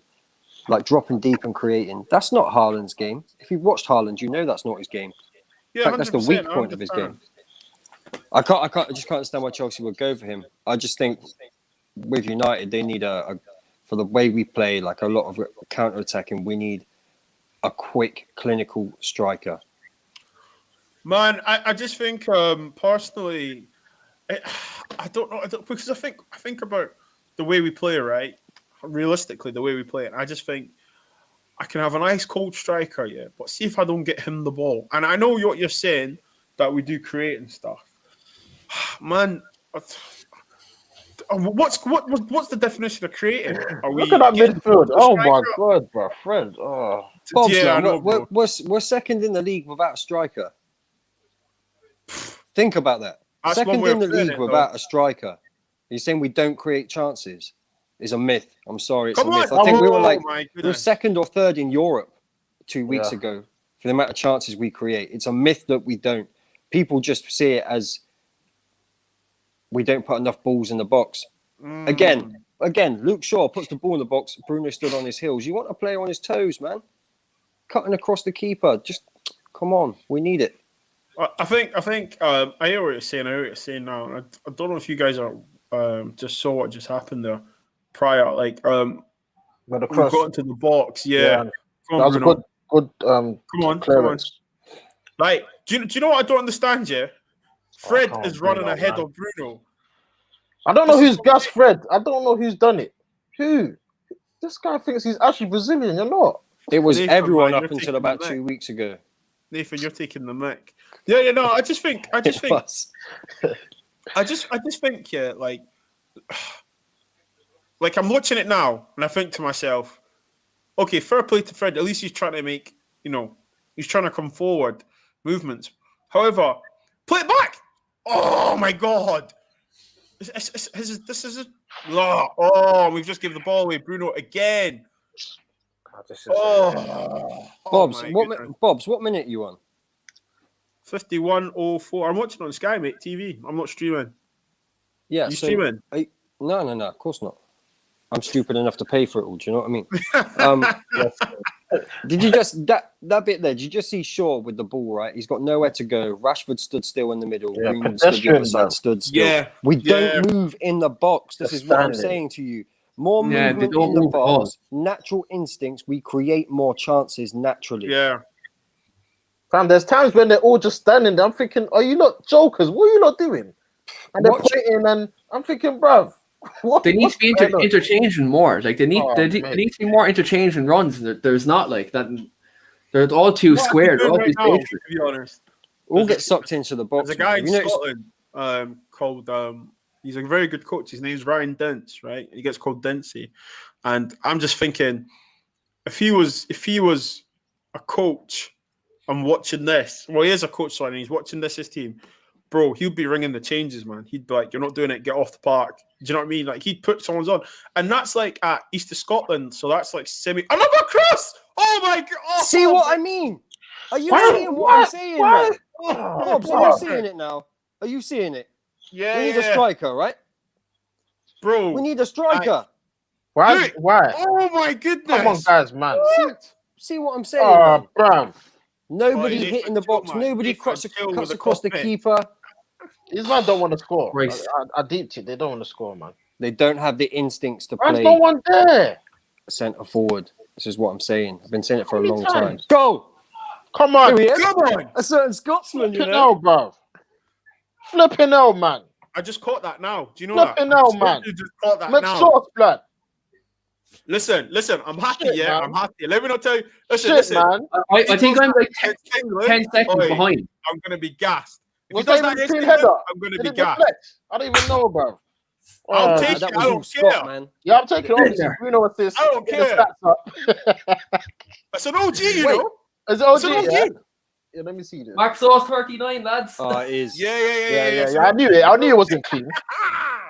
like dropping deep and creating, that's not Haaland's game. If you've watched Haaland, you know that's not his game. Yeah, in fact, that's the weak point of his game. I just can't understand why Chelsea would go for him. I just think with United, they need for the way we play, like a lot of counter-attacking, we need a quick, clinical striker. Man, I just think personally, I don't know because I think about the way we play, right? Realistically, the way we play it, I just think I can have a nice cold striker, yeah, but see if I don't get him the ball. And I know what you're saying that we do create and stuff, man. What's the definition of creating? Look at that midfield. Oh my god, bro, Fred. Oh, Bob's, yeah, we're second in the league without a striker. Think about that. That's second in the league without a striker. You're saying we don't create chances? Is a myth. I'm sorry, it's a myth. I think we were second or third in Europe 2 weeks ago for the amount of chances we create. It's a myth that we don't. People just see it as we don't put enough balls in the box. Again, Luke Shaw puts the ball in the box. Bruno stood on his heels. You want a player on his toes, man. Cutting across the keeper. Just come on. We need it. I think I hear what you're saying. I hear what you're saying now. I don't know if you guys are just saw what just happened there prior. Like we got into the box. Yeah. That was Bruno. a good Come on. Like, do you know what I don't understand? Yeah, Fred is running ahead of Bruno. I don't know who's gassed Fred. I don't know who's done it. Who? This guy thinks he's actually Brazilian. You're not. It was Nathan, everyone up until about 2 weeks ago. Nathan, you're taking the mic. Yeah, no. I just think. I just think. Yeah, like I'm watching it now, and I think to myself, okay, fair play to Fred. At least he's trying to make, he's trying to come forward, movements. However, play it back. Oh my God. This is we've just given the ball away. Bruno again. Bobs, what minute are you on? 51:04. I'm watching on Sky, mate. TV. I'm not streaming. Yeah, you streaming? No, of course not. I'm stupid enough to pay for it all. Do you know what I mean? Did you just that bit there? Did you just see Shaw with the ball? Right, he's got nowhere to go. Rashford stood still in the middle. Green stood the other side, stood still. Yeah, we don't move in the box. This is what I'm saying to you. More movement in the box, natural instincts. We create more chances naturally. Yeah. Fam, there's times when they're all just standing there. I'm thinking, are you not jokers? What are you not doing? And they're pointing, and I'm thinking, bruv. They need to be interchanging more. Like they need to be more interchanging runs. There's not like that. They're all too squared. They're all too to be honest, all get sucked into the box. There's a guy in Scotland called. He's a very good coach. His name's Ryan Dents. Right, he gets called Dentsy, and I'm just thinking, if he was a coach and watching this, well, he is a coach, and he's watching his team. Bro, he'd be ringing the changes, man. He'd be like, "You're not doing it. Get off the park." Do you know what I mean? Like he'd put someone's on, and that's like at East of Scotland, so that's like another cross. Oh my God! Oh, see what I mean? Are you seeing what I'm saying? Bobs, are you seeing it now? Are you seeing it? Yeah. We need a striker, right? Bro, we need a striker. Why? Oh my goodness! Come on, guys, man. See what I'm saying? Oh, bro. Nobody hitting the box. Nobody cuts across the keeper. These men don't want to score. I deeped it. They don't want to score, man. They don't have the instincts to play. There's no one there. Centre forward. This is what I'm saying. I've been saying it for a long time. Go! Come on. Come on. A certain Scotsman, Flipping hell, bro. Flipping hell, man. I just caught that now. Do you know Flipping that? Flipping hell, man. You just caught that Make now. sauce, blood. Listen. I'm happy, man. I'm happy. Let me not tell you. Listen. Man. I think I'm like 10 seconds behind. I'm going to be gassed. Was that even clean header? I'm going to be gassed. I don't even know, bro. I'll take it. I don't care. Man. Yeah, I'm taking obviously Bruno assist. I don't care. It's an OG, you know. It's an OG. Yeah, let me see this. Max Sauce 39, lads. Oh, it is. Yeah. I knew it. I knew it wasn't clean.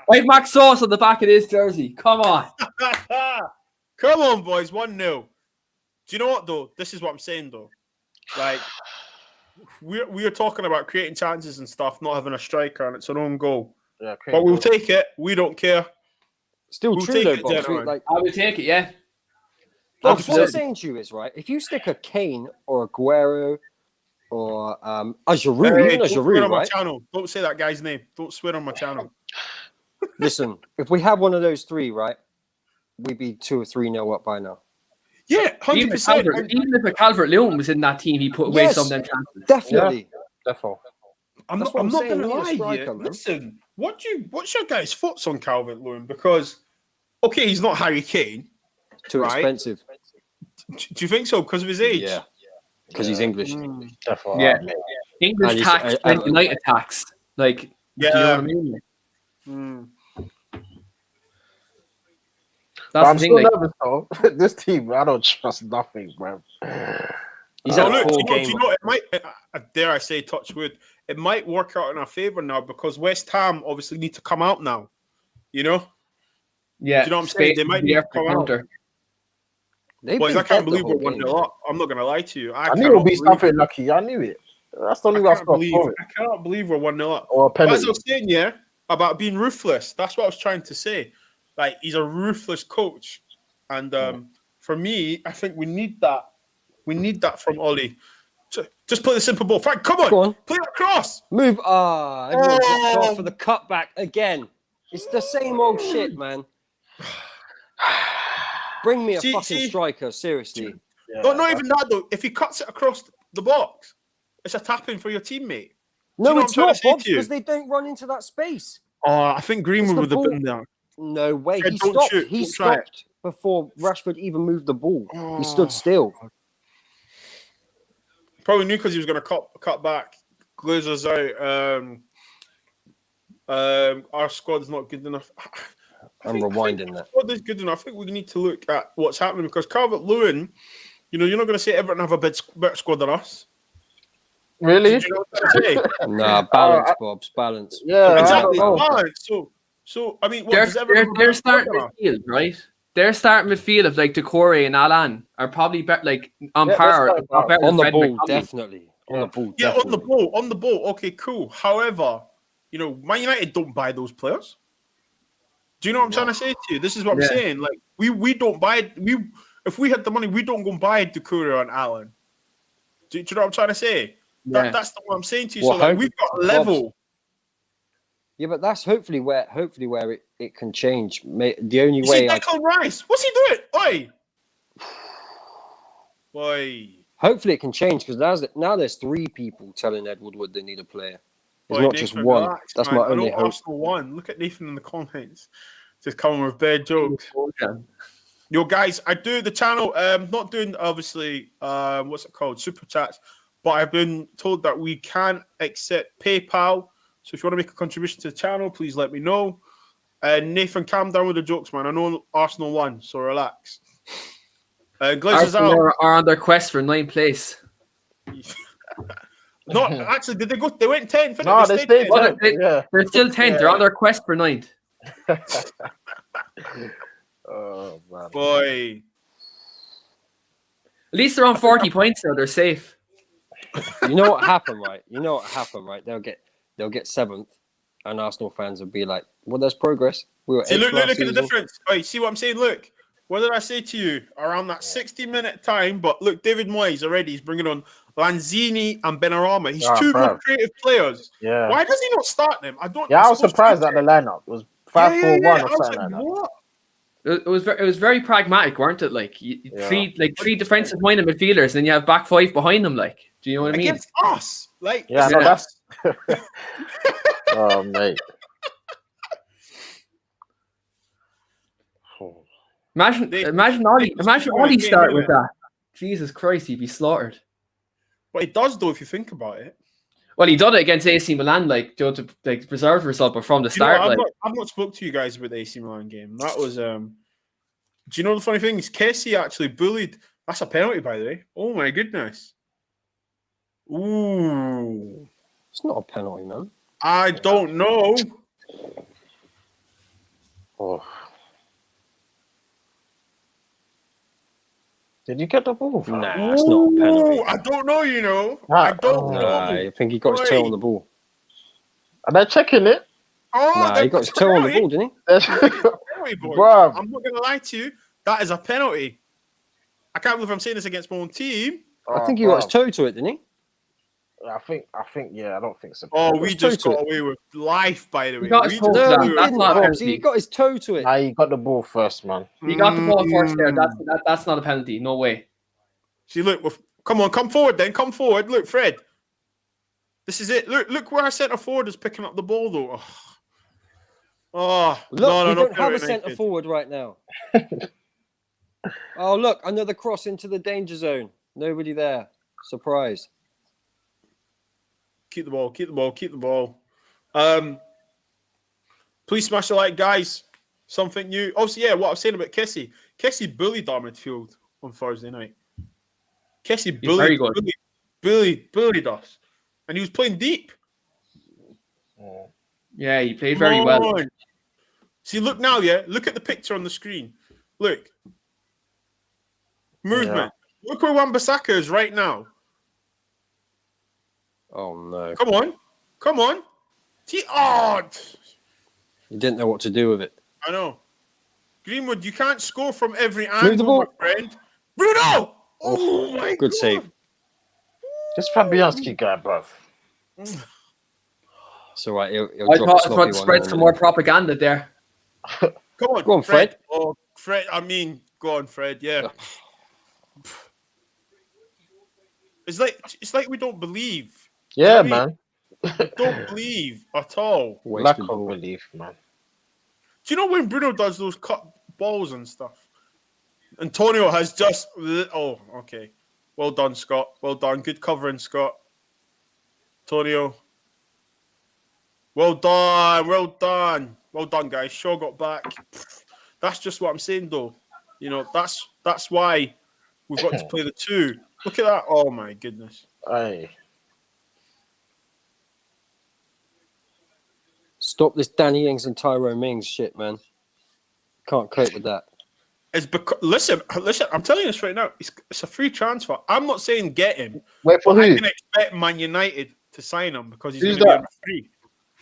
Wait, Max Sauce on the back of his jersey. Come on. Come on, boys. 1-0. Do you know what, though? This is what I'm saying, though. Like, we are talking about creating chances and stuff, not having a striker, and it's an own goal. Yeah, but we'll take it. We don't care. Still We'll true though, take it, Bob. gentlemen. I would take it, yeah. Bob, what I'm 100%. saying to you is, right, if you stick a Kane or a Aguero or Giroud, even a don't swear Giroud, on my right? channel. Don't say that guy's name. Don't swear on my channel. Listen, if we had one of those three, right, we'd be 2 or 3-0 up by now. Yeah, 100%. Even if a Calvert-Lewin was in that team, he put away some of them chances. Definitely. Yeah, definitely. I'm That's not what I'm saying, gonna we need a lie striker, here. man. Listen, what's your guys' thoughts on Calvert-Lewin? Because okay, he's not Harry Kane. Too right? expensive. Do you think so? Because of his age? Yeah. Because he's English. Definitely. Yeah. English And tax, and- United tax. Like, do you know what I mean? But I'm still nervous though. This team, I don't trust nothing, bro. He's So had a look, poor do game. you know, it might, dare I say, touch wood, it might work out in our favour now because West Ham obviously need to come out now. You know? Yeah. Do you know what I'm saying? They might need to come out. Boys, I can't believe we're 1-0 up. I'm not going to lie to you. I knew it would be something lucky. I knew it. That's the only way I cannot believe we're 1-0 up. Or a penalty. As I was saying, yeah, about being ruthless. That's what I was trying to say. Like, he's a ruthless coach. And for me, I think we need that. We need that from Ollie. Just play the simple ball. Frank, come on. Go on. Play that cross. Move. Everyone dropped off for the cutback again. It's the same old shit, man. Bring me a fucking striker, seriously. Yeah, not even that, though. If he cuts it across the box, it's a tap-in for your teammate. No, it's not, Bob, because they don't run into that space. Oh, I think Greenwood would have been there. No way. Fred, He stopped. He stopped before Rashford even moved the ball. He stood still. Probably knew because he was going to cut back. Glazer's out. Our squad's not good enough. I'm rewinding that. Squad is good enough. I think we need to look at what's happening because Calvert-Lewin, you know, you're not going to say Everton have a better squad than us. Really? You know what I'm saying? Nah, balance, Bob's balance. Yeah, exactly. Balance. So I mean, they're starting midfield, right? Their starting midfield of like Decore and Alan are probably better, like on par. On the ball, definitely. On the ball, yeah, on the ball. Okay, cool. However, you know, Man United don't buy those players. Do you know what I'm trying to say to you? This is what I'm saying. Like we don't buy. If we had the money, we don't go and buy Decore and Alan. Do you know what I'm trying to say? Yeah. That's what I'm saying to you. Well, so like, we've got a level. Yeah, but that's hopefully where it can change. The only way. Declan Rice, what's he doing? Oi. Hopefully it can change because now there's 3 people telling Ed Woodward they need a player. It's not just one. Relax, that's man. my only hope. Arsenal won. Look at Nathan in the comments. Just coming with bad jokes. Yo, guys, I do the channel. Not doing obviously. What's it called? Super chats. But I've been told that we can accept PayPal. So if you want to make a contribution to the channel, please let me know. Nathan, calm down with the jokes, man. I know Arsenal won, so relax. Glazers out. Are on their quest for 9th place. No, actually, did they go? They went 10th. No, they stayed 10th. They're still 10th. They're on their quest for 9th. Oh, man. Boy. At least they're on 40 points now. They're safe. You know what happened, right? They'll get 7th, and Arsenal fans will be like, "Well, there's progress." We were look at the difference. Right, see what I'm saying? Look, what did I say to you around that 60-minute time? But look, David Moyes already. He's bringing on Lanzini and Benrahma. He's 2 good creative players. Yeah. Why does he not start them? I don't. Yeah, I was surprised at the lineup. It was 5-4-1 or something like that. What? It was very pragmatic, weren't it? Like three defensive minded midfielders, and then you have back 5 behind them. Like, do you know what I mean? Against us, like no, that's. Oh mate. Imagine Ollie start with that. Jesus Christ, he'd be slaughtered. But it does though, if you think about it. Well, he done it against AC Milan, to preserve result, but from the start, I've not spoke to you guys about the AC Milan game. That was do you know the funny thing is Kessie actually bullied? That's a penalty, by the way. Oh my goodness. Ooh. It's not a penalty, man. I don't know. Oh. Did you get the ball? Nah, it's not a penalty. I don't know, you know. I don't know. I think he got his tail on the ball. Are they checking it? Nah, he got his toe on the ball, didn't he? Bro, I'm not going to lie to you. That is a penalty. I can't believe I'm saying this against my own team. I think he got his toe to it, didn't he? I think, yeah, I don't think so. Oh, we just got away with life, by the way. He got his toe to No, that. he That's didn't, not a Bobs. penalty. He got his toe to it. Nah, he got the ball first, man. He got the ball first there. That's not a penalty. No way. See, look, come on, come forward then. Come forward. Look, Fred. This is it. Look where our centre forward is picking up the ball, though. Oh, look, we no, don't have a centre forward right now. Oh, look, another cross into the danger zone. Nobody there. Surprise. Keep the ball. Please smash the like, guys. Something new. Obviously, yeah, what I was saying about Kessie. Kessie bullied our midfield on Thursday night. Kessie bullied us. And he was playing deep. Yeah, he played very well. See, look now, yeah? Look at the picture on the screen. Look. Movement. Yeah. Look where Wan-Bissaka is right now. Oh, no. Come on. He didn't know what to do with it. I know. Greenwood, you can't score from every angle, my friend. Bruno! Oh my God. Good save. This Fabianski guy, bruv. It's all right. I thought I would spread some more propaganda there. Come on. Go on, Fred. Oh, Fred. Go on, Fred. Yeah. It's like we don't believe. Yeah, man. We don't believe at all. Lack of belief, man. Do you know when Bruno does those cut balls and stuff? Antonio has just... Oh, okay. Well done, Scott. Well done. Good covering, Scott. Antonio. Well done. Well done, guys. Shaw got back. That's just what I'm saying, though. You know, that's why we've got to play the two. Look at that. Oh, my goodness. Aye. Stop this Danny Ings and Tyrone Mings shit, man. Can't cope with that. It's because listen. I'm telling you this right now. It's a free transfer. I'm not saying get him. Wait for who? I can expect Man United to sign him because he's going to be on free.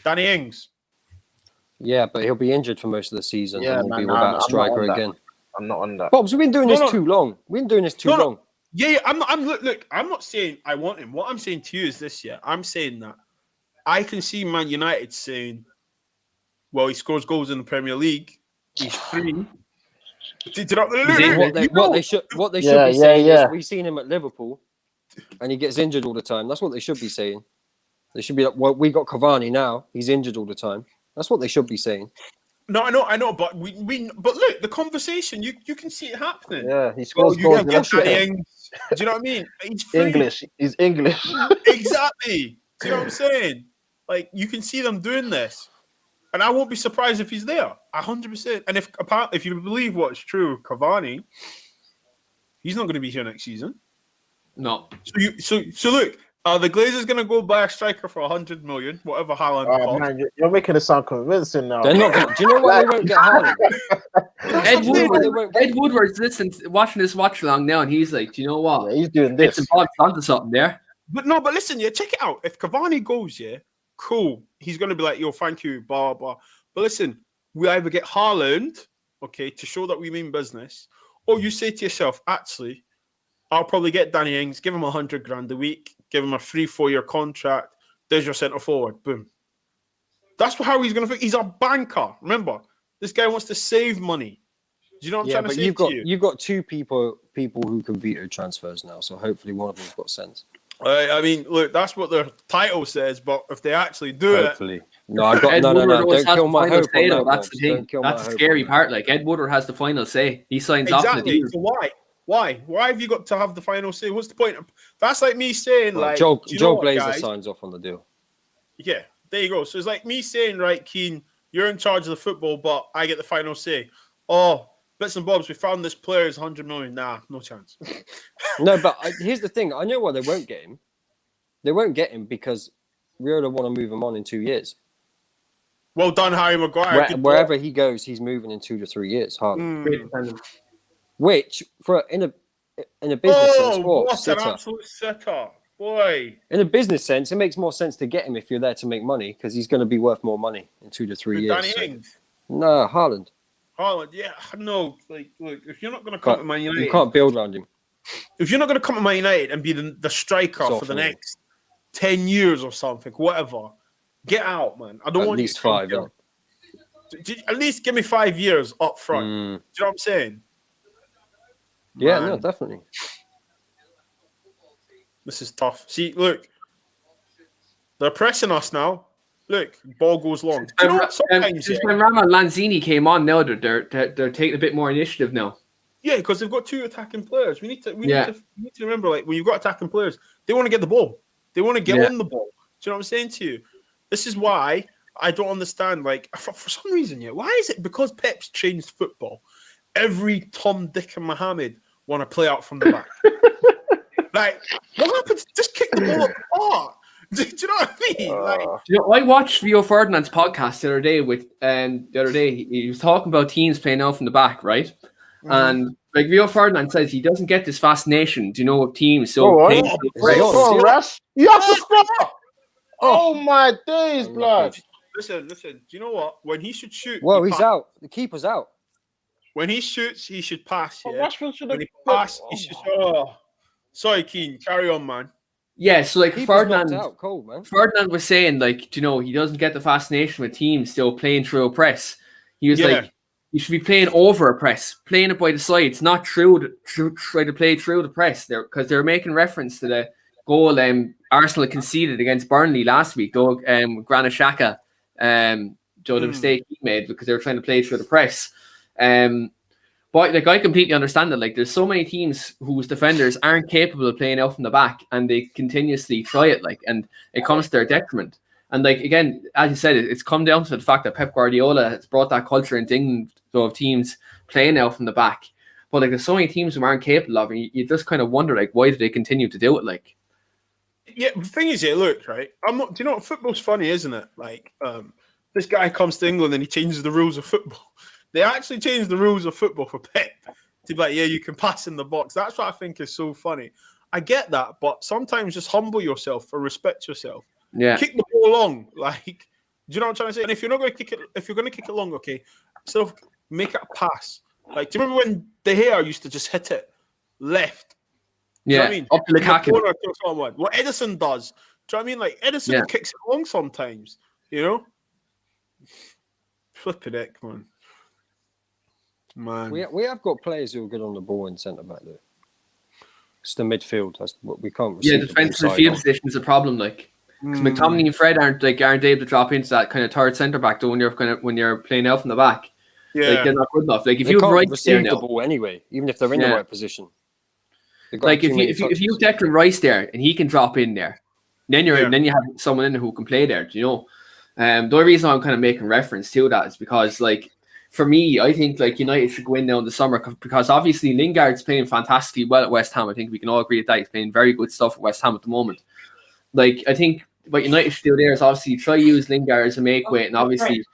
Danny Ings. Yeah, but he'll be injured for most of the season. Yeah, and we'll man, be without a striker again. I'm not on that. Bobs, we've been doing this too long. We've been doing this too long. Yeah. Look. I'm not saying I want him. What I'm saying to you is this. Yeah, I'm saying that I can see Man United saying, "Well, he scores goals in the Premier League. He's free." What they should be saying is we've seen him at Liverpool and he gets injured all the time. That's what they should be saying. They should be like, well, we got Cavani now. He's injured all the time. That's what they should be saying. No, I know, but but look, the conversation, you can see it happening. Yeah, he scores goals. Do you know what I mean? He's free. English. He's English. Exactly. Do you know what I'm saying? Like, you can see them doing this. And I won't be surprised if he's there, 100%. And if you believe what's true, Cavani, he's not going to be here next season. No. So look, the Glazers going to go buy a striker for 100 million, whatever Haaland costs. Man, you're making it sound convincing now. They're not gonna, do you know why they won't get Haaland? Ed Woodward's watching this watch along now, and he's like, do you know what? Yeah, he's doing this. It's involved onto something there. But listen, check it out. If Cavani goes, cool. He's going to be like, yo, thank you, blah, blah. But listen, we either get Haaland, okay, to show that we mean business, or you say to yourself, actually, I'll probably get Danny Ings, give him $100,000 a week, give him a 3-4 year contract. There's your centre forward. Boom. That's how he's going to think. He's a banker. Remember, this guy wants to save money. Do you know what I'm trying to say you've got two people who can veto transfers now, so hopefully one of them's got sense. I mean, look, that's what their title says, but if they actually do it... No, don't kill my hope on that. That's the thing. That's the scary part. Like, Ed Woodward has the final say. He signs off on the deal. So why have you got to have the final say? What's the point? That's like me saying, Joe Glazer signs off on the deal. Yeah, there you go. So it's like me saying, right, Keane, you're in charge of the football, but I get the final say. Oh, bits and bobs, we found this player is 100 million. Nah, no chance. No, but here's the thing. I know why they won't get him. They won't get him because Riola want to move him on in 2 years. Well done, Harry Maguire. Wherever he goes, he's moving in 2 to 3 years. Hardly. Which, in a business sense, what an absolute setter. Boy. In a business sense, it makes more sense to get him if you're there to make money because he's going to be worth more money in 2 to 3 years. Danny Ings? No, Haaland. Haaland, yeah, no. Like, look, if you're not going to come to Man United, you can't build around him. If you're not going to come to Man United and be the striker for the next 10 years or something, whatever, get out, man. I don't want at least 5. At least give me 5 years up front. Do you know what I'm saying? Yeah, no, definitely. This is tough. See, look, they're pressing us now. Look, ball goes long. Just when Rama Lanzini came on, now they're taking a bit more initiative now. Yeah, because they've got 2 attacking players. We need to remember, like, when you've got attacking players, they want to get the ball. They want to get on the ball. Do you know what I'm saying to you? This is why I don't understand. Like, for some reason, why is it because Pep's changed football? Every Tom, Dick, and Mohammed want to play out from the back. Like, what happens? Just kick the ball at the park. Do you know what I mean? Like, I watched Rio Ferdinand's podcast the other day. He was talking about teams playing out from the back, right? Mm-hmm. And like Rio Ferdinand says, he doesn't get this fascination. Do you know of teams? So you have to stop. Oh my days, blood! Listen. Do you know what? When he should shoot, he's out. The keeper's out. When he shoots, he should pass. Yeah. When he pass, he should. Sorry, Keane. Carry on, man. Yeah, so like Ferdinand was saying, like, you know, he doesn't get the fascination with teams still playing through a press. He was like, you should be playing over a press, playing it by the sides, not try to play through the press there, because they're making reference to the goal Arsenal conceded against Burnley last week, though Granit Xhaka, the mistake he made because they were trying to play through the press. But like, I completely understand that. Like, there's so many teams whose defenders aren't capable of playing out from the back, and they continuously try it, like, and it comes to their detriment. And like, again, as you said, it's come down to the fact that Pep Guardiola has brought that culture into England, so of teams playing out from the back. But like, there's so many teams who aren't capable of it. You just kind of wonder, like, why do they continue to do it? Like, yeah, the thing is, look, right? Do you know what? Football's funny, isn't it? Like, this guy comes to England and he changes the rules of football. They actually changed the rules of football for Pep to be like, yeah, you can pass in the box. That's what I think is so funny. I get that, but sometimes just humble yourself or respect yourself. Yeah, kick the ball long. Like, do you know what I'm trying to say? And if you're not going to kick it, if you're going to kick it long, okay, so make it a pass. Like, do you remember when De Gea used to just hit it left? Do you know what I mean? Up to the corner. What Edison does. Do you know what I mean? Like, Edison kicks it long sometimes. You know, flipping it, come on. Man. We have got players who are good on the ball in centre back though. It's the midfield. That's what we can't. Yeah, the defensive midfield position is a problem. Like, because McTominay and Fred aren't able to drop into that kind of third centre back though when you're playing out from the back. Yeah, like, they're not good enough. Like, if they you can't receive the ball anyway, even if they're in the right position. Like, if you Declan Rice there and he can drop in there, then you have someone in there who can play there. Do you know? The only reason I'm kind of making reference to that is because, like, for me, I think like United should go in now in the summer because obviously Lingard's playing fantastically well at West Ham. I think we can all agree with that. He's playing very good stuff at West Ham at the moment. Like, I think what United should do there is obviously try to use Lingard as a make weight, and obviously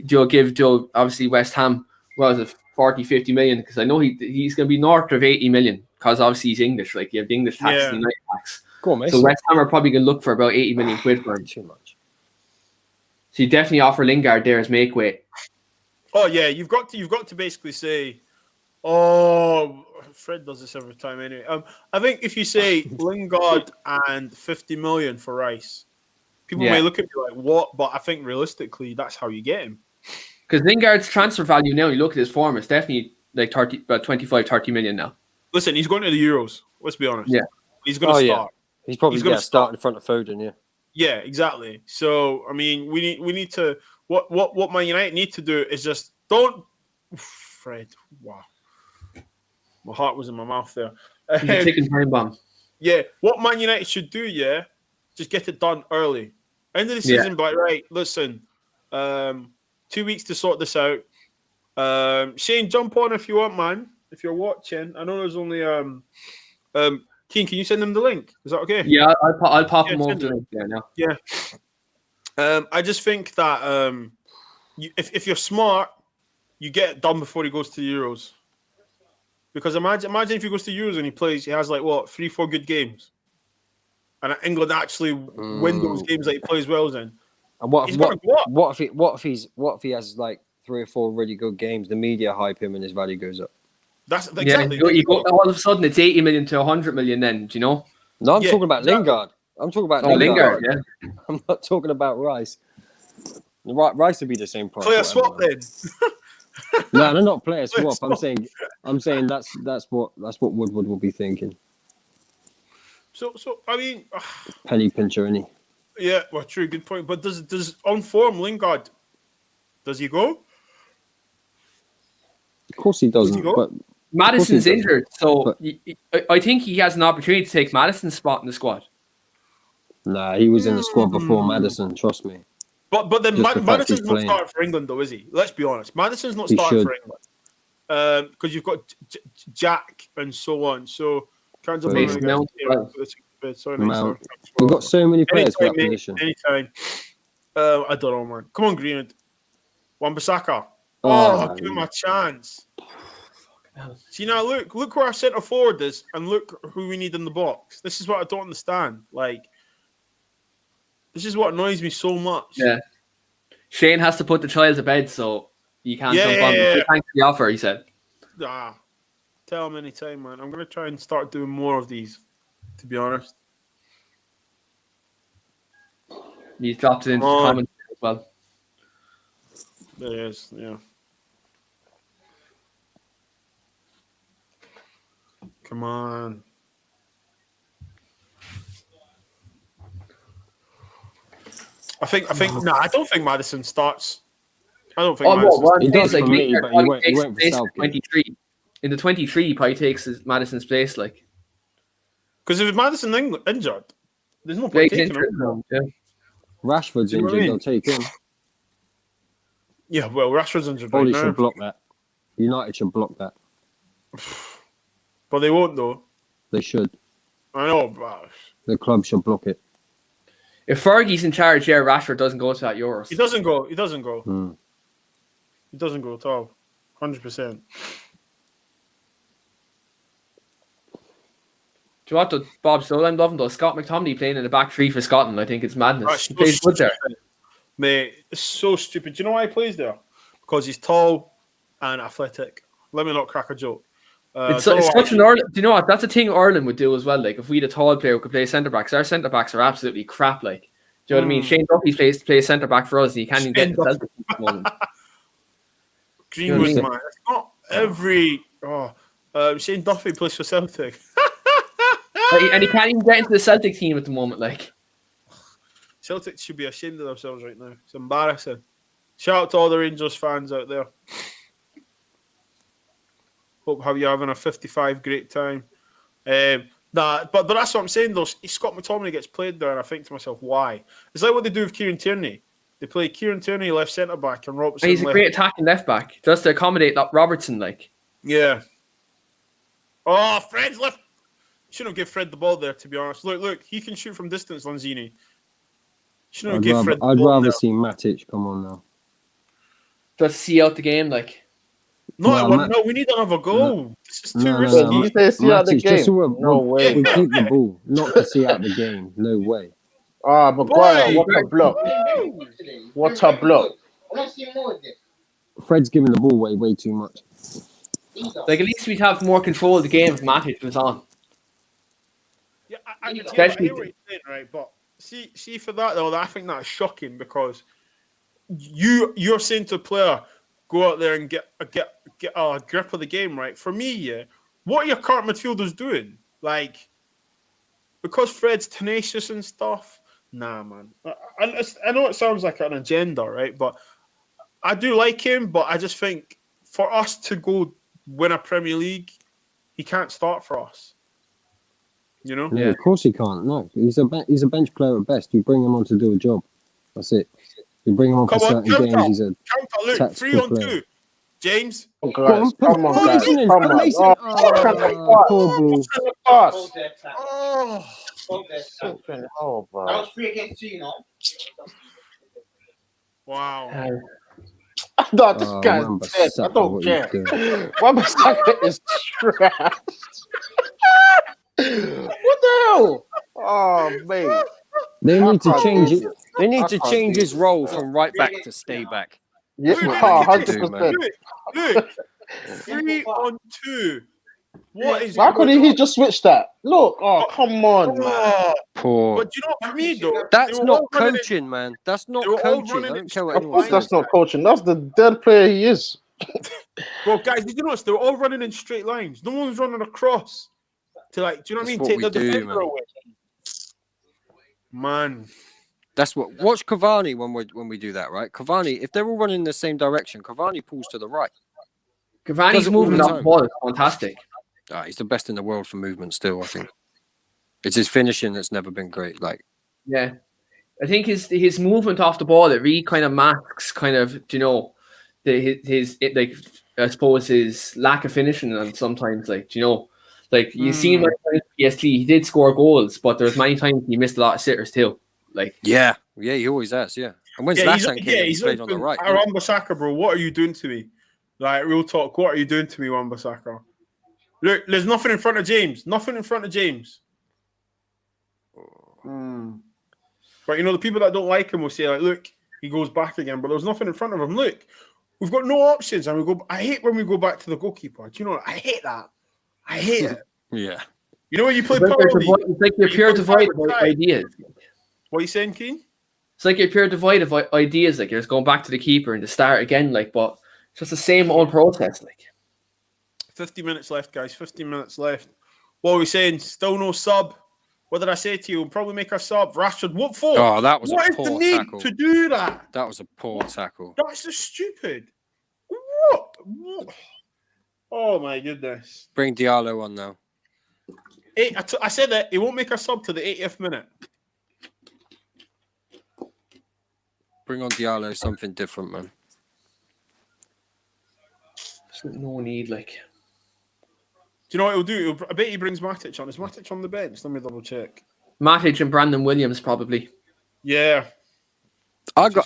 give obviously West Ham 40-50 million, because I know he's going to be north of 80 million because obviously he's English. Like, you have the English tax and the United tax. So West ham are probably going to look for about 80 million quid for him. Too much. So you definitely offer Lingard there as make weight. Oh yeah, you've got to basically say, oh, Fred does this every time anyway. I think if you say Lingard and 50 million for Rice, people may look at you like, what? But I think realistically, that's how you get him. Because Lingard's transfer value now, you look at his form, it's definitely like about 25-30 million now. Listen, he's going to the Euros. Let's be honest. Yeah, he's going to start. Yeah. He's probably going to start in front of Foden. Yeah. Yeah, exactly. So I mean, we need to. What Man United need to do is just don't. Fred, wow, my heart was in my mouth there. You're taking time bomb. Yeah, what Man United should do, just get it done early. End of the season, but right, listen, 2 weeks to sort this out. Shane, jump on if you want, man. If you're watching, I know there's only Keen, can you send them the link? Is that okay? Yeah, I'll pop them over the link there now. Yeah. I just think that if you're smart, you get it done before he goes to the Euros. Because imagine if he goes to Euros and he has like 3-4 good games. and England actually win those games that he plays well in. And what if he has like 3 or 4 really good games? The media hype him and his value goes up. That's exactly. Yeah, you go, all of a sudden it's 80 million to 100 million. Then do you know? No, I'm talking about Lingard. I'm talking about Lingard. Yeah, I'm not talking about Rice. Rice would be the same price. Player swap then. No, they're not player swap. I'm saying that's what Woodward will be thinking. So I mean, penny pincher, isn't he? Yeah, well, true, good point. But does on form Lingard? Does he go? Of course he doesn't. But Maddison's injured, so I think he has an opportunity to take Maddison's spot in the squad. Nah, he was in the squad before Maddison. Trust me. But then Maddison's not starting for England, though, is he? Let's be honest. Maddison's not starting for England because you've got Jack and so on. So can't Mason Mount. We've got so many players for that position. Anytime. I don't know, man. Come on, Greenwood. Wan-Bissaka. Give him a chance. See now, look where our centre forward is, and look who we need in the box. This is what I don't understand. Like, this is what annoys me so much. Yeah, Shane has to put the child to bed, so you can't jump on. Thanks for the offer, he said. Tell him anytime, man. I'm gonna try and start doing more of these. To be honest, he's dropped it into the comments as well. It is, yeah. Come on. I don't think Maddison starts. I don't think Maddison. He does for me, but he won't be 23. In the 23, he probably takes Maddison's place, like. Because if Maddison injured, there's no point taking him. Yeah. Rashford's injured, they'll take him. Yeah, well, Rashford's injured Probably should block that. United should block that. But they won't, though. They should. I know, but the club should block it. If Fergie's in charge, Rashford doesn't go to that Euros. He doesn't go. He doesn't go at all. 100%. Do you know what, Bob? So I'm loving those Scott McTominay playing in the back three for Scotland. I think it's madness. He plays good there. Mate, it's so stupid. Do you know why he plays there? Because he's tall and athletic. Let me not crack a joke. It's such an Ireland. Do you know what? That's a thing Ireland would do as well. Like if we had a tall player who could play centre backs, our centre backs are absolutely crap. Like, do you know what I mean? Shane Duffy plays centre back for us, and he can't even get into Celtic at the moment. Greenwood, man. It's not every. Shane Duffy plays for Celtic. And he can't even get into the Celtic team at the moment. Like, Celtic should be ashamed of themselves right now. It's embarrassing. Shout out to all the Rangers fans out there. Hope you're having a 55 great time. But that's what I'm saying, though. Scott McTominay gets played there, and I think to myself, why? It's like what they do with Kieran Tierney. They play Kieran Tierney left centre back and Robertson. He's a great attacking left back, just to accommodate that Robertson. Like, yeah. Fred's left. Shouldn't give Fred the ball there, to be honest. Look, he can shoot from distance, Lanzini. Shouldn't give Fred the ball. I'd rather see Matic. Come on now. Just see out the game, like. No, we need another goal. This is too risky. You say see out the game? No way. We keep the ball, not to see out the game. No way. Maguire, what a block. What a block. Fred's giving the ball way too much. Like, at least we'd have more control of the game if Matic was on. Yeah, I hear what you're saying, right? But see for that, though, I think that's shocking because you're saying to a player, go out there and get a grip of the game, right? For me, what are your current midfielders doing? Like, because Fred's tenacious and stuff, nah, man. I know it sounds like an agenda, right? But I do like him, but I just think for us to go win a Premier League, he can't start for us. You know? Yeah, of course he can't. No, he's a bench player at best. You bring him on to do a job. That's it. You bring him on for certain games. He's a look, 3 on 2. James. Come on, guys. Oh, bro. That was 3 against 2, you know. Wow. No, this guy's dead. I don't care. Wan-Bissaka is trash. What the hell? Oh, mate. They need to can't change do it. this. They need I to can't change do his this. role from right back to stay back. Yeah, Look, what they need to do, 100%. Look, 3-on-2. What is Why going couldn't he on? just switch that? Look, come on, man. Poor. But you know what, for me though, That's not coaching, man. That's not they were all coaching. I running don't care what Of anyone course, that's says. not coaching. That's the dead player he is. Bro, guys, did you notice they were all running in straight lines? No one's running across to, like, do you know what I mean? That's Take what the we do, defender man. away. Man. That's what. Watch Cavani when we do that, right? Cavani, if they're all running in the same direction, Cavani pulls to the right. Cavani's movement off the ball is fantastic. He's the best in the world for movement still, I think. It's his finishing that's never been great. Yeah. I think his movement off the ball, it really kind of masks kind of, his I suppose his lack of finishing, and sometimes you see him at PSG, he did score goals, but there's many times he missed a lot of sitters too. Yeah, he always has, yeah. And when Zlatan came in, he played on the right. Wan-Bissaka, bro, what are you doing to me? Like, real talk, what are you doing to me, Wan-Bissaka? Look, there's nothing in front of James. Nothing in front of James. But, the people that don't like him will say, like, look, he goes back again, but there's nothing in front of him. Look, we've got no options, and we go. I hate when we go back to the goalkeeper. Do you know? I hate that. I hate it. Yeah. You know when you play It's like you're pure divide of ideas. What are you saying, Keane? It's like you're pure divide of ideas. Like, you're just going back to the keeper and to start again. But it's just the same old process. 50 minutes left, guys. 15 minutes left. What are we saying? Still no sub. What did I say to you? We'll probably make a sub. Rashford, what for? Oh, that was what a is poor the need tackle. to do that? That was a poor tackle. That's just stupid. What? Oh, my goodness. Bring Diallo on now. I said that he won't make a sub to the 80th minute. Bring on Diallo, something different, man. No need, Do you know what he'll do? I bet he brings Matic on. Is Matic on the bench? Let me double check. Matic and Brandon Williams, probably. Yeah.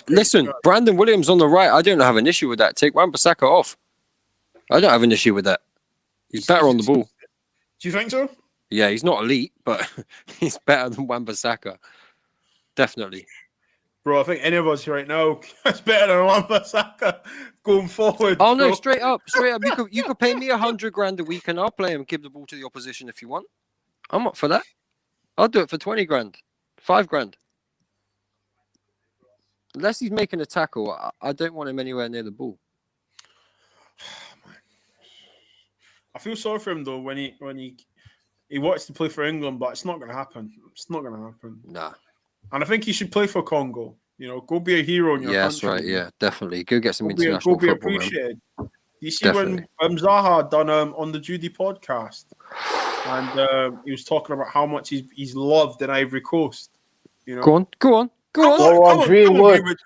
Listen, Brandon Williams on the right. I don't have an issue with that. Take Wan-Bissaka off. I don't have an issue with that. He's better on the ball. Do you think so? Yeah, he's not elite, but he's better than Wan-Bissaka. Definitely. Bro, I think any of us right now is better than Wan-Bissaka going forward. Oh, no, straight up. You could pay me $100,000 a week and I'll play him and give the ball to the opposition if you want. I'm up for that. I'll do it for $20,000, $5,000. Unless he's making a tackle, I don't want him anywhere near the ball. I feel sorry for him though when he wants to play for England, but it's not going to happen. It's not going to happen. Nah. And I think he should play for Congo. Go be a hero in your country. That's right. Yeah, definitely. Go get some international football. Go be football, appreciated. Man. You see definitely. When Zaha done on the Judy podcast, and he was talking about how much he's loved in Ivory Coast. Go on. Go on, Greenwood.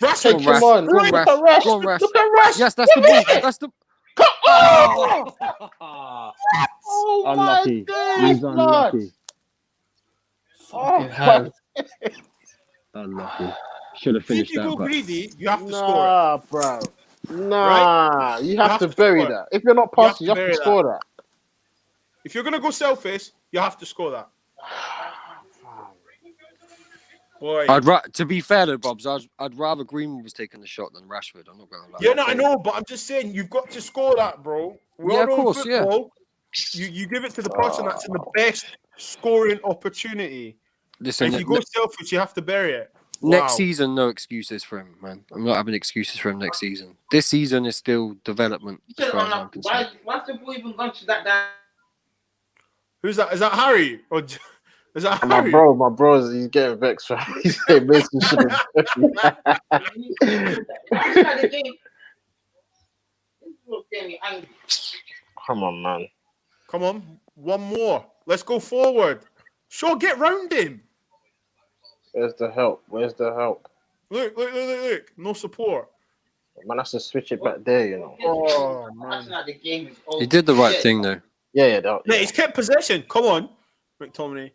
Rash, Take him on. Go on, Rash. Look at Rash. Yes, that's the ball. That's the. Oh unlucky. He's unlucky. Unlucky. Should have finished if you that. Go greedy, you have to score. Nah, bro. Nah, you have to bury that. If you're not passing, you have to score that. If you're gonna go selfish, you have to score that. Boy. To be fair though, Bobs, I'd rather Greenwood was taking the shot than Rashford. I'm not gonna lie. Yeah, no, I know, but I'm just saying you've got to score that, bro. Yeah, of course, football, yeah. You give it to the person that's in the best scoring opportunity. Listen, if you go selfish, you have to bury it. Next season, no excuses for him, man. I'm not having excuses for him next season. This season is still development. As far as I'm concerned. Why's the boy even gone to that? Who's that? Is that Harry? Or is that Harry? My bro, he's getting vexed. He's saying Mason should Come on, man. Come on. One more. Let's go forward. Sure, get round him. Where's the help? Look. No support. Man, has to switch it back there, Oh, man. He did the right thing, though. Yeah. He's kept possession. Come on, McTominay.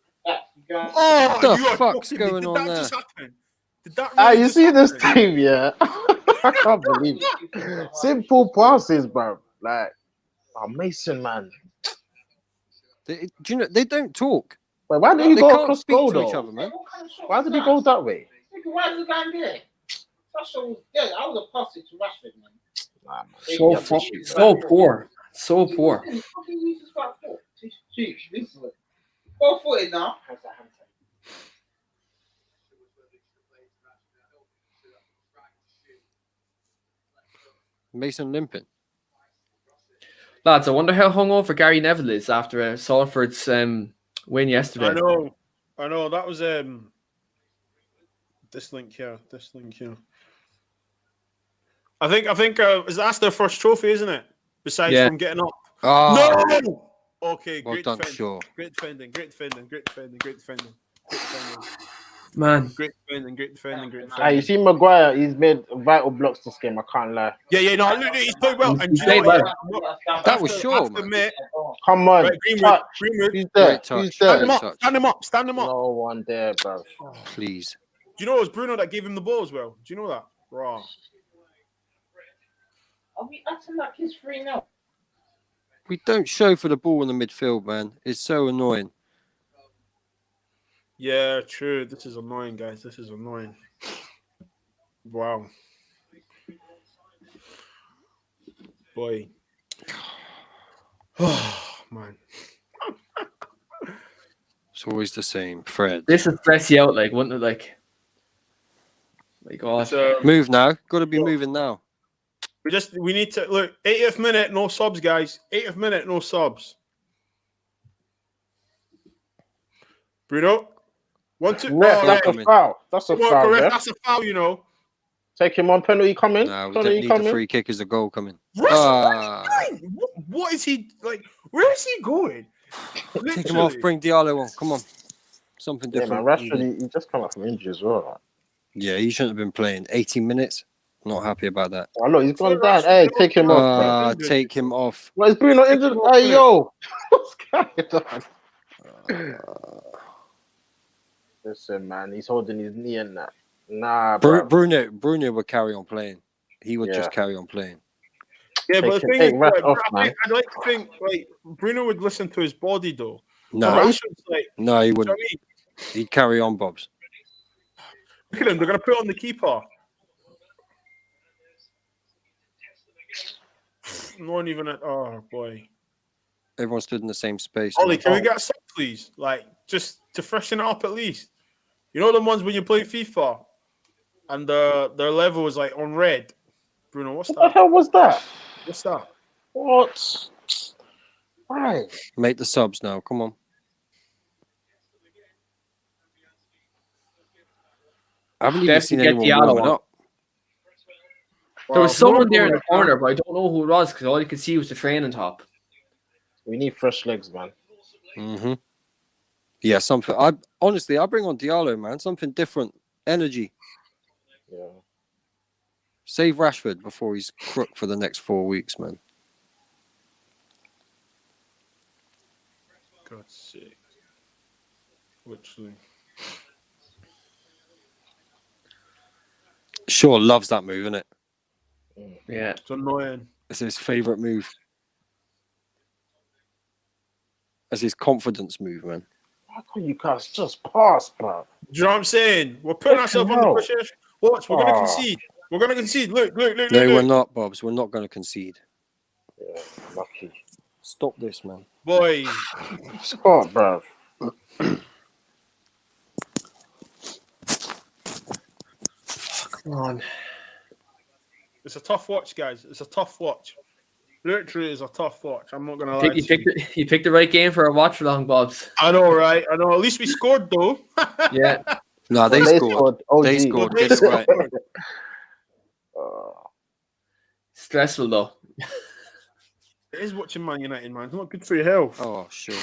What the fuck's going on there? Just happen? Did that really you see this team, yeah? I can't believe it. Simple passes, bro. Like, Mason, man. Do you know they don't talk? Wait, why did he They go can't across speak goal to each though? other, man. Why did he go that way? Why is the guy there? That's so. Yeah, I was a pass it to Rashford, man. Nah, man. So poor. So poor. Go for it now. Mason limping. Lads, I wonder how hungover Gary Neville is after Salford's win yesterday. I know. That was this link here. I think that's their first trophy, isn't it? Besides from getting up. Oh. No. Okay, Well great done, defending. Shaw. Great defending. Man. Great defending. You see Maguire, he's made vital blocks this game, I can't lie. Yeah, no, look, he's played well. And He played well. That was Shaw, man. Admit, Come on, right, touch. Greenwood. Who's there? Great touch. Who's there? Stand him up. No one there, bro. Please. Do you know it was Bruno that gave him the ball as well? Do you know that? Raw. Are we acting like he's 3-0? We don't show for the ball in the midfield, man. It's so annoying. Yeah, true. This is annoying, guys. This is annoying. Wow. Boy. Oh, man. It's always the same. Fred. This would stress you out, like, wouldn't it? Like God. Move now. Got to be moving now. We need to look. 80th minute, no subs, guys. 80th minute, no subs. Bruno, 1-2. That's a foul. That's a foul. Correct. Yeah? That's a foul. You know. Take him on, penalty coming. No, we don't need the free kick as a goal coming. What is he like? Where is he going? Take him off. Bring Diallo on. Come on. Something different. Yeah, man. Rashford, he just come up from injury as well. Yeah, he shouldn't have been playing. 18 minutes. Not happy about that. Oh, look, he's gone down. Hey, take him off. Take him off. What is Bruno injured? Hey, yo. What's going on? Listen, man, he's holding his knee in that. Nah, bro. Bruno would carry on playing. He would just carry on playing. Yeah, but the thing is, I'd like to think like Bruno would listen to his body though. No, no, he wouldn't. He'd carry on, Bobs. Look at him. They're going to put on the keeper. Not even at. Oh boy. Everyone stood in the same space. Ollie, can we get a sub, please? Like just to freshen it up at least. You know the ones when you play FIFA, and their level is like on red. Bruno, what's that? What the hell was that? What's that? What? Why? Make the subs now. Come on. I haven't even seen anyone warming up. There was someone there in the corner, but I don't know who it was because all you could see was the training top. We need fresh legs, man. Mm-hmm. Yeah, something. I bring on Diallo, man. Something different, energy. Yeah. Save Rashford before he's crook for the next 4 weeks, man. God's sake. Literally. Shaw loves that move, isn't it? Yeah. It's annoying. It's his favourite move. It's his confidence move, man. How can you guys just pass, bro? Do you know what I'm saying? We're putting ourselves under pressure. Watch, we're going to concede. We're going to concede. Look. No, we're not, Bobs. We're not going to concede. Yeah, lucky. Stop this, man. Boy. Stop, bro. Come on. It's a tough watch, guys. It's a tough watch. Literally, is a tough watch. I'm not going to lie. You picked the right game for a watch along, Bobs. I know, right? I know. At least we scored, though. Yeah. No, they scored. They scored. Get it right. Stressful, though. It is watching Man United, man. It's not good for your health. Oh, sure.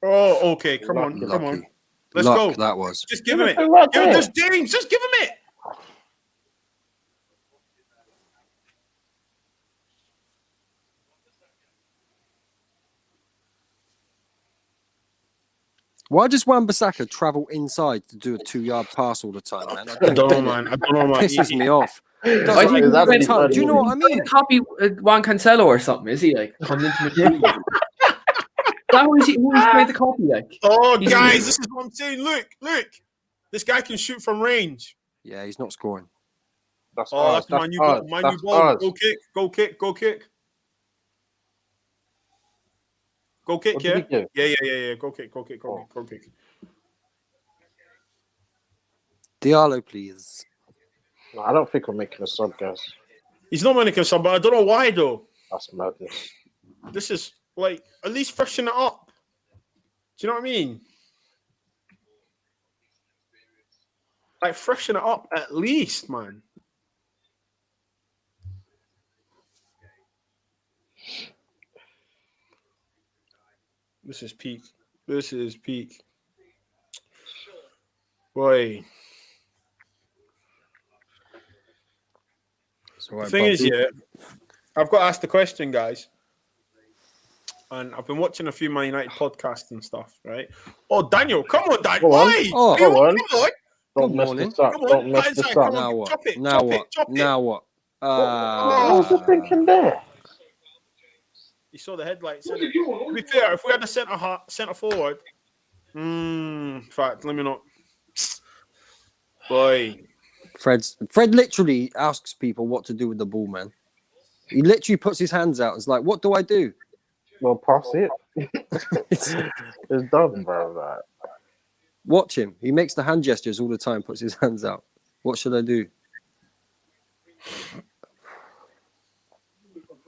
Oh, okay. Come on. Let's go. That was. Just give him it. Just James. Just give him it. Why does Wan-Bissaka travel inside to do a 2-yard pass all the time, man? I don't know, man. It pisses me off. Do you know what I mean? Copy Juan Cancelo or something, is he? Like, coming into midfield. who he's playing the copy like? Oh, guys, this is what I'm saying. Look. This guy can shoot from range. Yeah, he's not scoring. That's my new ball. My new ball. Go kick. Go kick. Go kick. Go kick, yeah? Yeah. Go kick. Diallo, please. No, I don't think we're making a sub, guys. He's not making a sub, but I don't know why, though. That's madness. This is, like, at least freshen it up. Do you know what I mean? Like, freshen it up at least, man. This is peak. Boy. Right, the thing is, I've got to ask the question, guys. And I've been watching a few Man United podcasts and stuff, right? Oh, Daniel, come on, Daniel. Why? Oh, come on. Don't mess this up. Don't mess this up. Now what? Chop it. Now what? What was the thinking there? You saw the headlights. To be fair, if we had a centre forward, in fact, let me not. Boy, Fred literally asks people what to do with the ball, man. He literally puts his hands out. It's like, what do I do? Well, pass it. It's done, bro. Like. Watch him. He makes the hand gestures all the time. Puts his hands out. What should I do?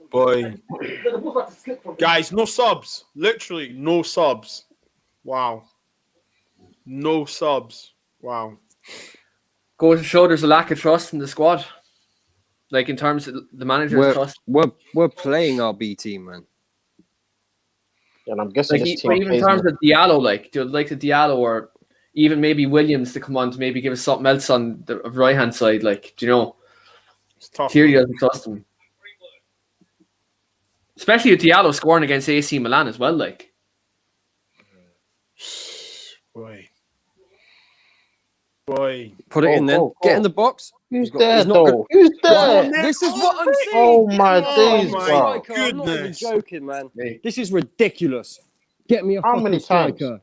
Boy, guys, no subs. Literally, no subs. Wow. No subs. Wow. Goes to show there's a lack of trust in the squad. Like in terms of the manager's trust. We're playing our B team, man. And I'm guessing like, even in terms of Diallo, like the Diallo or even maybe Williams to come on to maybe give us something else on the right hand side, like, do you know? It's tough. Thierry doesn't trust him. Especially with Diallo scoring against AC Milan as well, like. Boy. Put it in then. Get in the box. Who's there? Who's there? This is what I'm saying. Oh my days, my bro. I'm not even joking, man. This is ridiculous. Get me a How many times? striker.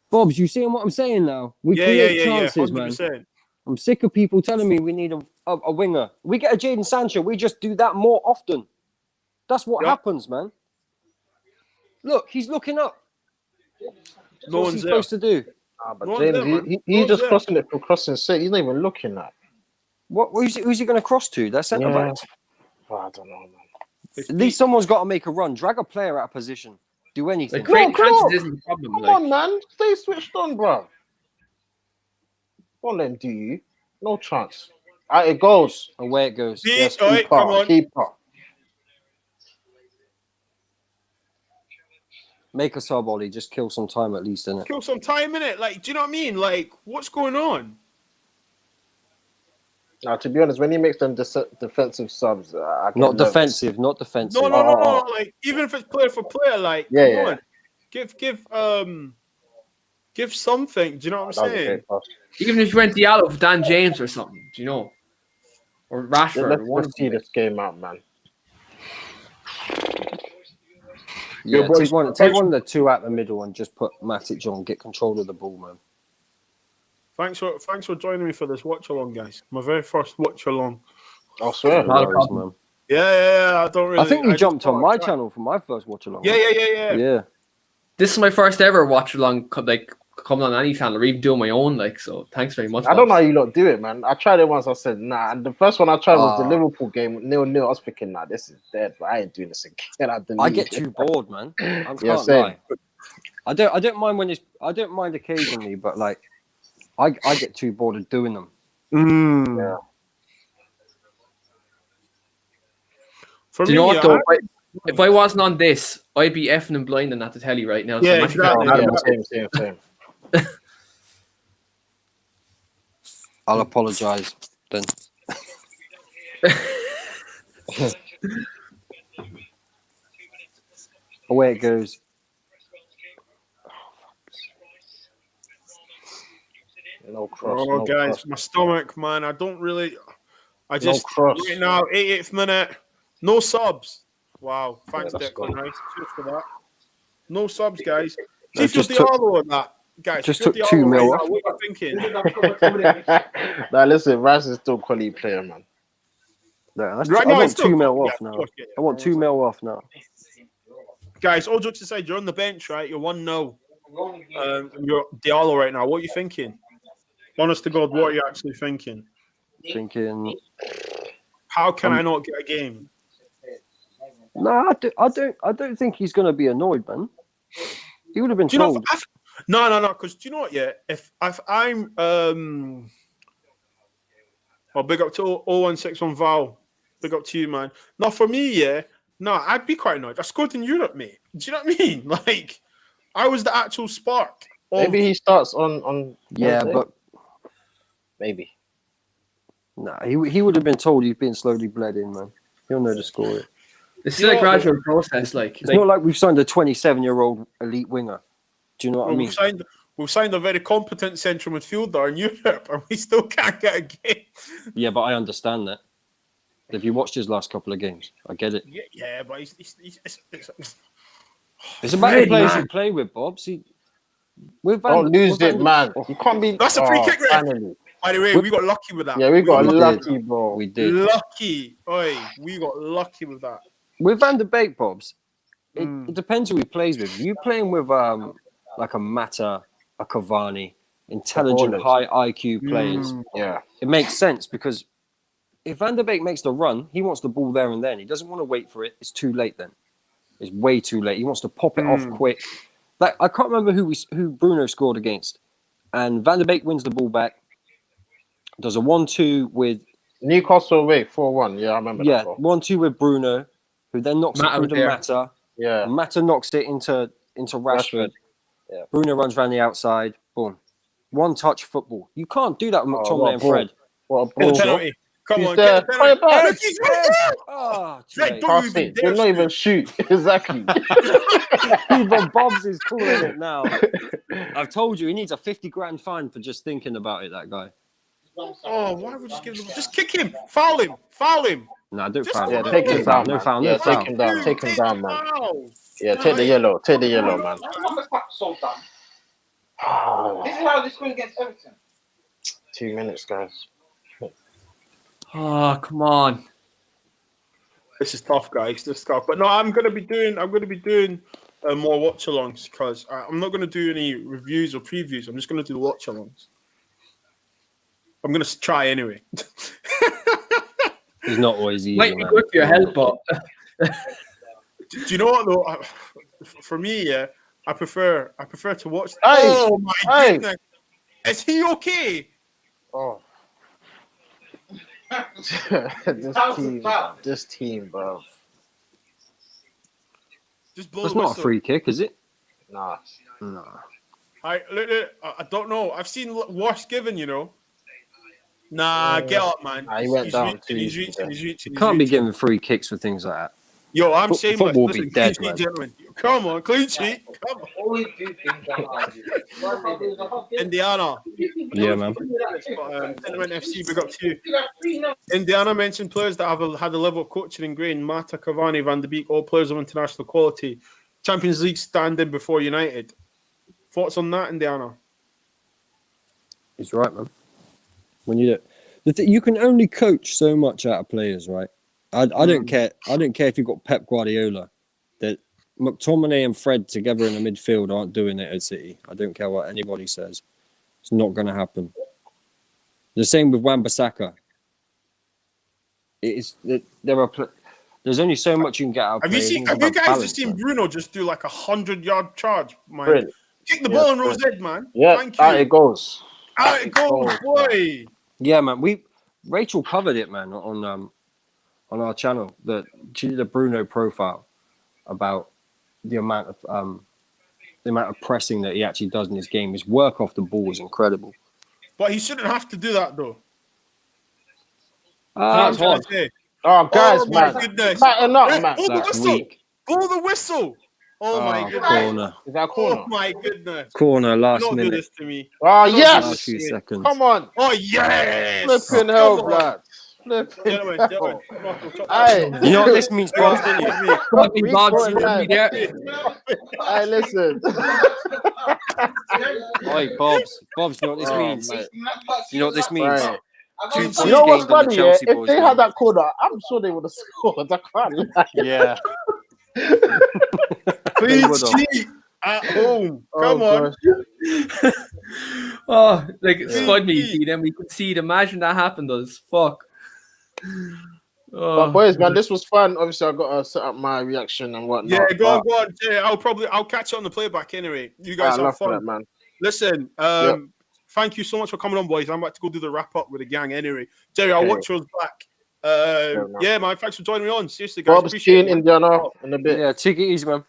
Bobs, you seeing what I'm saying now? We create chances, man. I'm sick of people telling me we need a winger. We get a Jadon Sancho. We just do that more often. That's what happens, man. Look, he's looking up. What's he supposed to do? But James, he's just crossing it for crossing sake. He's not even looking at. Who's he going to cross to? That's centre back. Oh, I don't know, man. At least someone's got to make a run. Drag a player out of position. Do anything. Like, chances isn't the problem. Come on, man. Stay switched on, bro. Don't let him do you. No chance. It goes. Away it goes. Yes, keeper. Make a sub, Ollie. Just kill some time at least, innit? Kill some time, innit? Like, do you know what I mean? Like, what's going on? Now, to be honest, when he makes them defensive subs, not defensive. No. Like, even if it's player for player, like, come on. Give something. Do you know what I'm saying? Even if you went Diallo for Dan James or something, do you know? Or Rashford. Let's see this game out, man. Yeah, take one of the two out the middle and just put Matic on, get control of the ball, man. Thanks for joining me for this watch along, guys. My very first watch along. I swear, man. Yeah. I don't really. I think you jumped on my channel for my first watch along. Yeah. This is my first ever watch along, like coming on any channel or even doing my own, like. So thanks very much. I don't know how you lot do it, man. I tried it once. I said nah. And the first one I tried was the Liverpool game, 0-0. I was thinking, nah, this is dead. But I ain't doing this again. I get too bored, man. I can't lie. I don't mind when I don't mind occasionally, but like. I get too bored of doing them. Yeah. Do you know what though? If I wasn't on this, I'd be effing and blinding at the telly right now. Yeah, same. I'll apologise then. Away it goes. No cross. Guys, my stomach, man. I just right now, 88th minute, no subs. Wow. Thanks, Yeah, Declan Rice. Cheers for that. No subs, guys. No, See if you're Diallo on that. Guys, just if took you're 2 Diallo mil right off. now, what are you thinking? Now listen, Rice is still quality player, man. No, Right I now, want it's still 2 mil yeah, off now. yeah. I want 2 mil off now. Guys, all jokes aside, you're on the bench, right? You're 1-0. You're Diallo right now. What are you thinking? Honest to God, what are you actually thinking? Thinking, How can I not get a game? no, I don't think he's going to be annoyed, man. He would have been Do you know? told. No. Because do you know what? Yeah, if I'm well, big up to 0161 Val. Big up to you, man. Now for me, yeah, no, I'd be quite annoyed. I scored in Europe, mate. Do you know what I mean? Like, I was the actual spark. Maybe he starts on Yeah, Wednesday? but maybe. nah, he would have been told he's been slowly bled in, man. He'll know the score. It's still a gradual process. It's not like we've signed a 27-year-old elite winger. Do you know what I mean? We've signed a very competent central midfielder in Europe, and we still can't get a game. Yeah, but I understand that. If you watched his last couple of games, I get it. Yeah, but it's It's about the players you play with, Bob. See, Don't lose it, man. You can't be. That's a free kick, right? Finally. By the way, we got lucky with that. Yeah, we got lucky, bro. We did. Lucky. Oi, we got lucky with that. With Van der Beek, Bobs, it depends who he plays with. You playing with like a Mata, a Cavani, intelligent, high IQ players. Yeah, it makes sense because if Van der Beek makes the run, he wants the ball there and then. He doesn't want to wait for it. It's too late then. It's way too late. He wants to pop it off quick. Like I can't remember who Bruno scored against, and Van der Beek wins the ball back. Does a 1-2 with Newcastle away 4-1. Yeah, I remember. Yeah, 1-2 with Bruno, who then knocks it through to Mata. Yeah, Mata knocks it into Rashford. Yeah. Bruno runs around the outside. Boom. One touch football. You can't do that with McTominay and Fred. What a ball. Penalty. Come on, get the penalty. Oh, You're not even shoot. Exactly. Even Bobs is calling it now. I've told you, he needs a 50 grand fine for just thinking about it, that guy. Oh, why would you give him? Just kick him. Foul him. No, don't foul him. Yeah, take him down. No foul. Yeah, take him down. Take him down, man. Yeah, take the yellow. Take the yellow, man. So done. This is how this goes against Everton. 2 minutes, guys. Oh, come on. This is tough, guys. This is tough. But no, I'm gonna be doing more watch-alongs because I'm not gonna do any reviews or previews. I'm just gonna do watch-alongs. I'm gonna try anyway. He's not always easy. Might be good for your health, but do you know what though? For me, yeah, I prefer to watch. Hey, oh my goodness, is he okay? Oh, this team, bro. Just blow That's the not whistle. a free kick, is it? Nah. I don't know. I've seen worse given, you know. Nah, get up, man. Nah, he went down too. He's reaching. Can't be giving free kicks for things like that. Yo, I'm shameless. Football will be Listen, dead, clean sheet, man. gentlemen. Come on, clean sheet. Come on. Always do things like Indiana. Yeah, man. Gentlemen FC, big up to you. Indiana mentioned players that have had a level of coaching ingrained. Mata, Cavani, Van der Beek, all players of international quality. Champions League standing before United. Thoughts on that, Indiana? He's right, man. When you you can only coach so much out of players, right? I don't care. I don't care if you've got Pep Guardiola. That McTominay and Fred together in the midfield aren't doing it at City. I don't care what anybody says. It's not going to happen. The same with Wan-Bissaka. There's only so much you can get out of players. Have you guys just seen Bruno just do like 100-yard charge, man? Really? Kick the ball in Rose Head, man. Yeah, thank you. Out it goes. Out it goes, boy. Yeah, man. Rachel covered it, man, on our channel. She did a Bruno profile about the amount of pressing that he actually does in his game. His work off the ball is incredible. But he shouldn't have to do that, though. That's hard. Oh, guys, my man. goodness. Tighten up, man. Blow the That's whistle. weak. Blow the whistle. Oh, my goodness. Corner. Is that a corner? Oh, my goodness. Corner, last Don't do minute. this to me. Oh, Last yes. few seconds. Come on. Oh, yes. Flipping hell, blood. Gentlemen. Hey, You know what this means, Bobs, don't you? Bobs, yeah. Hey, listen. Oi, Bobs, you know what this means? Mate. You know what this means? Right. 2 points You know what's gained on the funny? Chelsea If boys, they man. had that corner, I'm sure they would have scored. I can't lie. Yeah. Clean sheet at home. Come on. Oh, like Spud me, then we could see it. Imagine that happened to us. Fuck. But boys, man, this was fun. Obviously, I got to set up my reaction and whatnot. Yeah, go on. Jay, I'll catch it on the playback anyway. You guys have fun, that, man. Listen, thank you so much for coming on, boys. I'm about to go do the wrap up with the gang anyway. Jerry, I'll watch yours back. Yeah, man. Thanks for joining me on. Seriously, guys. Bob's keen, Indiana, in a bit. Yeah, take it easy, man.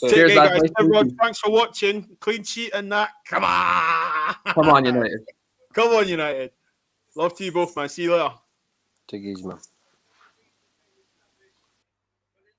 Cheers, guys. Everyone, thanks for watching. Clean sheet and that. Come on, United. Come on, United. Love to you both, man. See you later. Take it easy, man.